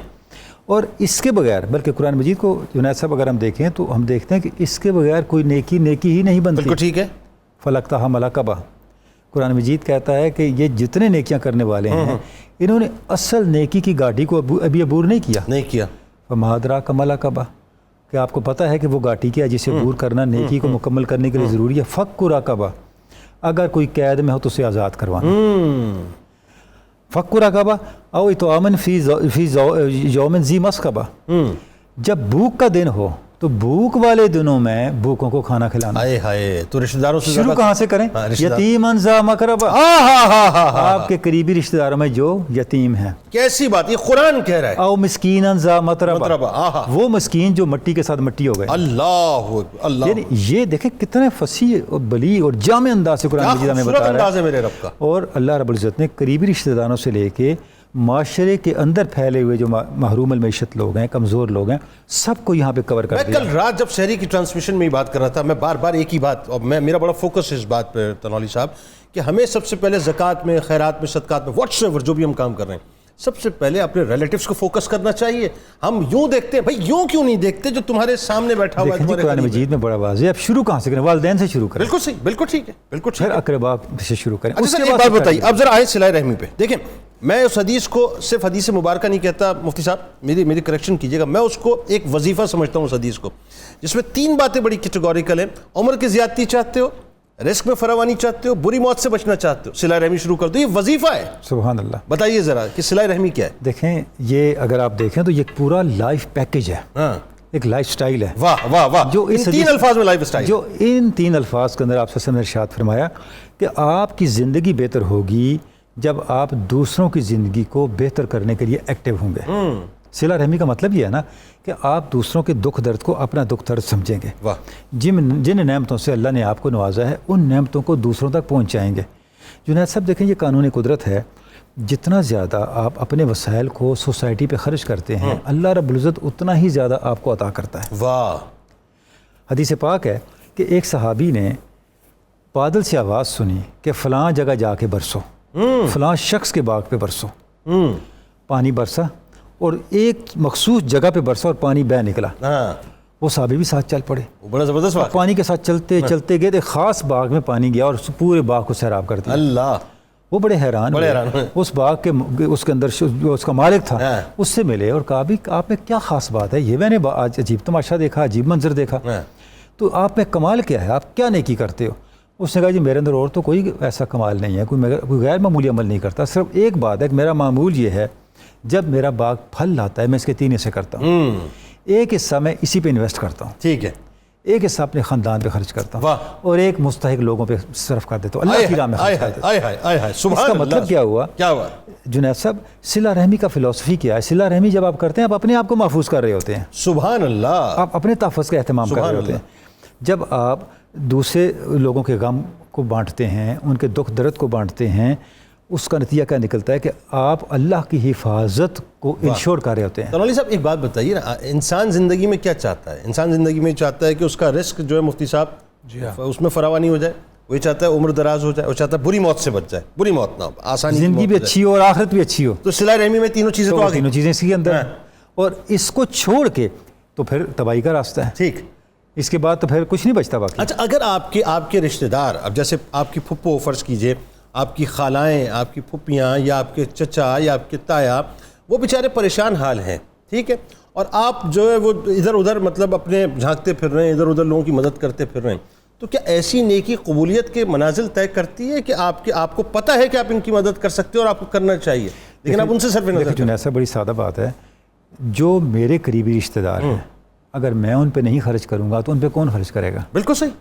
اور اس کے بغیر، بلکہ قرآن مجید کو جنید صاحب اگر ہم دیکھیں تو ہم دیکھتے ہیں کہ اس کے بغیر کوئی نیکی ہی نہیں بنتی. بالکل ٹھیک ہے. فلقتہ ملکبہ، قرآن مجید کہتا ہے کہ یہ جتنے نیکیاں کرنے والے ہیں انہوں نے اصل نیکی کی گاڑی کو ابھی عبور نہیں کیا. فما ادراک ما العقبہ، کہ آپ کو پتہ ہے کہ وہ گاٹی کیا جسے عبور کرنا نیکی کو مکمل کرنے کے لیے ضروری ہے. فک رقبہ، اگر کوئی قید میں ہو تو اسے آزاد کروانا. فک رقبہ او اطعام فی یوم ذی مسغبہ، جب بھوک کا دن ہو تو بھوک والے دنوں میں بھوکوں کو کھانا کھلانا. تو رشتہ داروں سے شروع کہاں سے کریں؟ یتیما ذا مقربہ، آپ کے قریبی رشتہ داروں میں جو یتیم ہیں. کیسی بات، یہ قرآن کہہ رہا ہے. او مسکینا ذا متربہ، وہ مسکین جو مٹی کے ساتھ مٹی ہو گئے. اللہ، یعنی یہ دیکھیں کتنے فصیح اور بلیغ اور جامع انداز سے قرآن مجید ہمیں بتا رہا ہے. میرے رب کا. اور اللہ رب العزت نے قریبی رشتہ داروں سے لے کے معاشرے کے اندر پھیلے ہوئے جو محروم المعیشت لوگ ہیں، کمزور لوگ ہیں، سب کو یہاں پہ کور کر دیا۔ میں کل رات جب شہری کی ٹرانسمیشن میں ہی بات کر رہا تھا، میں بار بار ایک ہی بات، اور میرا بڑا فوکس ہے اس بات پہ تنولی صاحب، کہ ہمیں سب سے پہلے زکوٰۃ میں، خیرات میں، صدقات میں، واٹس ایور جو بھی ہم کام کر رہے ہیں، سب سے پہلے اپنے ریلیٹیوز کو فوکس کرنا چاہیے۔ ہم یوں دیکھتے ہیں، بھائی یوں کیوں نہیں دیکھتے جو تمہارے سامنے بیٹھا ہوا ہے؟ دیکھیں جی قرآن مجید میں بڑا واضح ہے، اب شروع کہاں سے کریں؟ والدین سے شروع کریں۔ بالکل صحیح، بالکل ٹھیک ہے، بالکل ٹھیک پھر ہے۔ اقربا سے شروع کریں۔ اچھا سر ایک بات بتائیے، اب ذرا آئے صلہ رحمی پہ۔ دیکھیں میں اس حدیث کو صرف حدیث مبارکہ نہیں کہتا، مفتی صاحب میری کریکشن کیجیے گا، میں اس کو ایک وظیفہ سمجھتا ہوں اس حدیث کو، جس میں 3 باتیں بڑی کیٹیگوریکل ہیں۔ عمر کی زیادتی چاہتے ہو، رزق میں فراوانی چاہتے ہو، بری موت سے بچنا چاہتے ہو، صلہ رحمی شروع کر دو۔ یہ وظیفہ ہے۔ سبحان اللہ۔ بتائیے ذرا کہ صلہ رحمی کیا ہے؟ دیکھیں یہ اگر آپ دیکھیں تو یہ پورا لائف پیکیج ہے، ہاں ایک لائف سٹائل ہے۔ واہ واہ واہ، جو ان 3 الفاظ میں لائف سٹائل، جو ان 3 الفاظ کے اندر آپ سے ارشاد فرمایا کہ آپ کی زندگی بہتر ہوگی جب آپ دوسروں کی زندگی کو بہتر کرنے کے لیے ایکٹیو ہوں گے۔ صلہ رحمی کا مطلب یہ ہے نا کہ آپ دوسروں کے دکھ درد کو اپنا دکھ درد سمجھیں گے، جن نعمتوں سے اللہ نے آپ کو نوازا ہے ان نعمتوں کو دوسروں تک پہنچائیں گے۔ جنید صاحب دیکھیں یہ قانون قدرت ہے، جتنا زیادہ آپ اپنے وسائل کو سوسائٹی پہ خرچ کرتے ہیں اللہ رب العزت اتنا ہی زیادہ آپ کو عطا کرتا ہے۔ واہ۔ حدیث پاک ہے کہ ایک صحابی نے بادل سے آواز سنی کہ فلاں جگہ جا کے برسو، فلاں شخص کے باغ پہ برسو، پانی برسا اور ایک مخصوص جگہ پہ برسا اور پانی بہ نکلا۔ وہ صحابی بھی ساتھ چل پڑے، بڑا زبردست بات، پانی کے ساتھ چلتے چلتے گئے، ایک خاص باغ میں پانی گیا اور پورے باغ کو سیراب کر دیا۔ اللہ، وہ بڑے حیران ہوئے، اس باغ کے اس کے اندر جو اس کا مالک تھا اس سے ملے اور کہا بھی آپ میں کیا خاص بات ہے؟ یہ میں نے آج عجیب تماشا دیکھا، عجیب منظر دیکھا، تو آپ میں کمال کیا ہے؟ آپ کیا نیکی کرتے ہو؟ اس نے کہا جی میرے اندر اور تو کوئی ایسا کمال نہیں ہے، کوئی غیر معمولی عمل نہیں کرتا، صرف ایک بات ہے کہ میرا معمول یہ ہے جب میرا باغ پھل لاتا ہے میں اس کے 3 حصے کرتا ہوں، ایک حصہ میں اسی پہ انویسٹ کرتا ہوں، ٹھیک ہے، ایک حصہ اپنے خاندان پہ خرچ کرتا ہوں، اور ایک مستحق لوگوں پہ صرف کر دیتا ہوں، اللہ کی راہ میں خرچ کر دیتا ہوں۔ اس کا مطلب کیا ہوا جنید صاحب؟ صلہ رحمی کا فلسفی کیا ہے؟ صلہ رحمی جب آپ کرتے ہیں آپ اپنے آپ کو محفوظ کر رہے ہوتے ہیں، سبحان اللہ، آپ اپنے تحفظ کا اہتمام کر رہے ہوتے ہیں۔ جب آپ دوسرے لوگوں کے غم کو بانٹتے ہیں، ان کے دکھ درد کو بانٹتے ہیں، اس کا نتیجہ کیا نکلتا ہے کہ آپ اللہ کی حفاظت کو انشور کر رہے ہوتے ہیں۔ تنولی صاحب ایک بات بتائیے نا، انسان زندگی میں کیا چاہتا ہے؟ انسان زندگی میں چاہتا ہے کہ اس کا رزق جو ہے مفتی صاحب اس میں فراوانی ہو جائے، وہ چاہتا ہے عمر دراز ہو جائے، وہ چاہتا ہے بری موت سے بچ جائے، بری موت نہ ہو، آسانی زندگی بھی اچھی ہو اور آخرت بھی اچھی ہو۔ تو صلہ رحمی میں تینوں چیزیں تو تینوں چیزیں اس کے اندر ہیں، اور اس کو چھوڑ کے تو پھر تباہی کا راستہ ہے۔ ٹھیک، اس کے بعد تو پھر کچھ نہیں بچتا باقی۔ اچھا اگر آپ کے رشتہ دار، اب جیسے آپ کی پھپھو فرض کیجئے، آپ کی خالائیں، آپ کی پھپھیاں یا آپ کے چچا یا آپ کے تایا، وہ بیچارے پریشان حال ہیں، ٹھیک ہے، اور آپ جو ہے وہ ادھر ادھر مطلب اپنے جھانکتے پھر رہے ہیں، ادھر ادھر لوگوں کی مدد کرتے پھر رہے ہیں، تو کیا ایسی نیکی قبولیت کے منازل طے کرتی ہے کہ آپ کو پتہ ہے کہ آپ ان کی مدد کر سکتے ہو اور آپ کو کرنا چاہیے، لیکن آپ ان سے صرف نظر؟ جنید صاحب بڑی سادہ بات ہے، جو میرے قریبی رشتہ دار ہیں اگر میں ان پہ نہیں خرچ کروں گا تو ان پہ کون خرچ کرے گا؟ بالکل صحیح،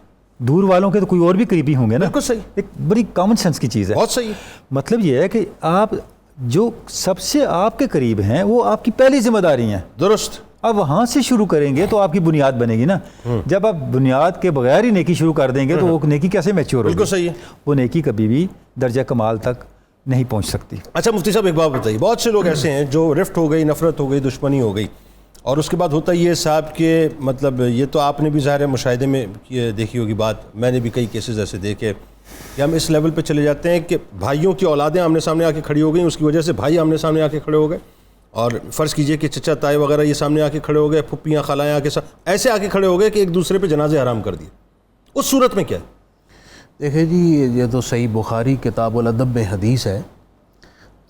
دور والوں کے تو کوئی اور بھی قریبی ہوں گے نا، بالکل صحیح، ایک بڑی کامن سینس کی چیز ہے، بہت صحیح۔ مطلب یہ ہے کہ آپ جو سب سے آپ کے قریب ہیں وہ آپ کی پہلی ذمہ داری ہیں، درست۔ اب وہاں سے شروع کریں گے تو آپ کی بنیاد بنے گی نا، جب آپ بنیاد کے بغیر ہی نیکی شروع کر دیں گے تو وہ نیکی کیسے میچور ہوگی؟ بالکل صحیح ہے، وہ نیکی کبھی بھی درجہ کمال تک نہیں پہنچ سکتی۔ اچھا مفتی صاحب ایک بات بتائیے، بہت سے لوگ ایسے ہیں جو رفٹ ہو گئی، نفرت ہو گئی، دشمنی ہو گئی، اور اس کے بعد ہوتا یہ صاحب کہ مطلب یہ تو آپ نے بھی ظاہر مشاہدے میں دیکھی ہوگی بات، میں نے بھی کئی کیسز ایسے دیکھے کہ ہم اس لیول پہ چلے جاتے ہیں کہ بھائیوں کی اولادیں آمنے سامنے آ کے کھڑی ہو گئیں، اس کی وجہ سے بھائی آمنے سامنے آ کے کھڑے ہو گئے، اور فرض کیجئے کہ چچا تائے وغیرہ یہ سامنے آ کے کھڑے ہو گئے، پھپھیاں خالائیں آ کے ایسے آ کے کھڑے ہو گئے کہ ایک دوسرے پہ جنازے حرام کر دیے، اس صورت میں کیا ہے؟ دیکھیں جی یہ تو صحیح بخاری کتاب الادب میں حدیث ہے،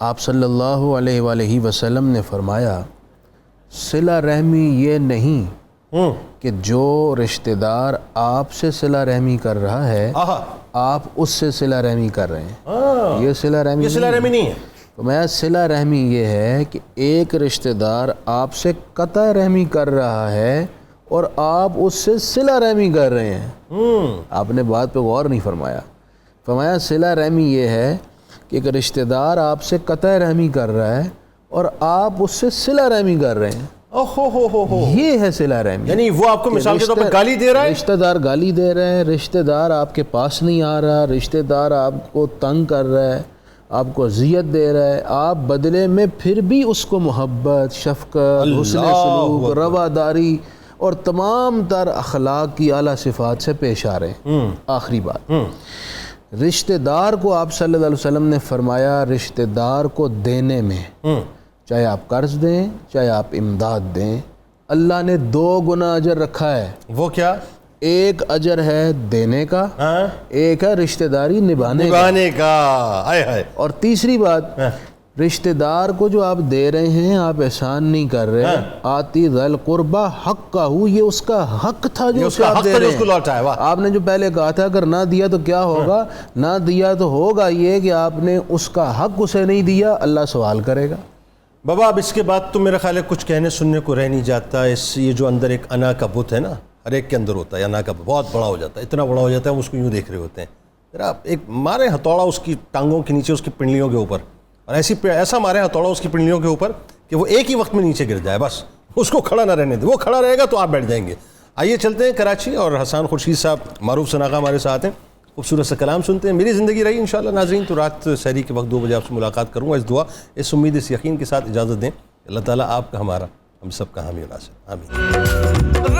آپ صلی اللہ علیہ وآلہ وسلم نے فرمایا صلہ رحمی یہ نہیں کہ جو رشتہ دار آپ سے صلہ رحمی کر رہا ہے آپ اس سے صلہ رحمی کر رہے ہیں، یہ صلہ رحمی نہیں ہے۔ تو میں صلہ رحمی یہ ہے کہ ایک رشتہ دار آپ سے قطع رحمی کر رہا ہے اور آپ اس سے صلہ رحمی کر رہے ہیں، آپ نے بات پہ غور نہیں فرمایا۔ فرمایا صلہ رحمی یہ ہے کہ ایک رشتہ دار آپ سے قطع رحمی کر رہا ہے اور آپ اس سے صلہ رحمی کر رہے ہیں، یہ ہے صلہ رحمی۔ یعنی وہ آپ کو مثال کے طور پر گالی دے رہا ہے، رشتہ دار گالی دے رہے ہیں، رشتہ دار آپ کے پاس نہیں آ رہا، رشتہ دار آپ کو تنگ کر رہا ہے، آپ کو اذیت دے رہا ہے، آپ بدلے میں پھر بھی اس کو محبت، شفقت، حسن سلوک، رواداری اور تمام تر اخلاق کی اعلیٰ صفات سے پیش آ رہے ہیں۔ آخری بات، رشتہ دار کو آپ صلی اللہ علیہ وسلم نے فرمایا رشتہ دار کو دینے میں، چاہے آپ قرض دیں چاہے آپ امداد دیں، اللہ نے 2 گنا اجر رکھا ہے۔ وہ کیا؟ ایک اجر ہے دینے کا، ایک ہے رشتہ داری نبھانے کا۔ اور تیسری بات، رشتہ دار کو جو آپ دے رہے ہیں آپ احسان نہیں کر رہے، آتی ذل قربا حق کا ہو، یہ اس کا حق تھا جو اسے آپ دے رہے ہیں۔ آپ نے جو پہلے کہا تھا اگر نہ دیا تو کیا ہوگا، نہ دیا تو ہوگا یہ کہ آپ نے اس کا حق اسے نہیں دیا، اللہ سوال کرے گا۔ بابا اب اس کے بعد تو میرا خیال ہے کچھ کہنے سننے کو رہ نہیں جاتا۔ یہ جو اندر ایک انا کا بت ہے نا، ہر ایک کے اندر ہوتا ہے، انا کا بہت بڑا ہو جاتا ہے، اتنا بڑا ہو جاتا ہے ہم اس کو یوں دیکھ رہے ہوتے ہیں، ذرا ایک مارے ہتھوڑا اس کی ٹانگوں کے نیچے، اس کی پنڈلیوں کے اوپر، اور ایسا مارے ہتھوڑا اس کی پنڈلیوں کے اوپر کہ وہ ایک ہی وقت میں نیچے گر جائے، بس اس کو کھڑا نہ رہنے دے، وہ کھڑا رہے گا تو آپ بیٹھ جائیں گے۔ آئیے چلتے ہیں کراچی، اور حسان خورشید صاحب معروف سناغا ہمارے ساتھ ہیں، خوبصورت سا کلام سنتے ہیں۔ میری زندگی رہی انشاءاللہ ناظرین تو رات سحری کے وقت 2 بجے آپ سے ملاقات کروں گا، اس دعا، اس امید، اس یقین کے ساتھ اجازت دیں، اللہ تعالیٰ آپ کا، ہمارا، ہم سب کا حامی و ناصر، آمین۔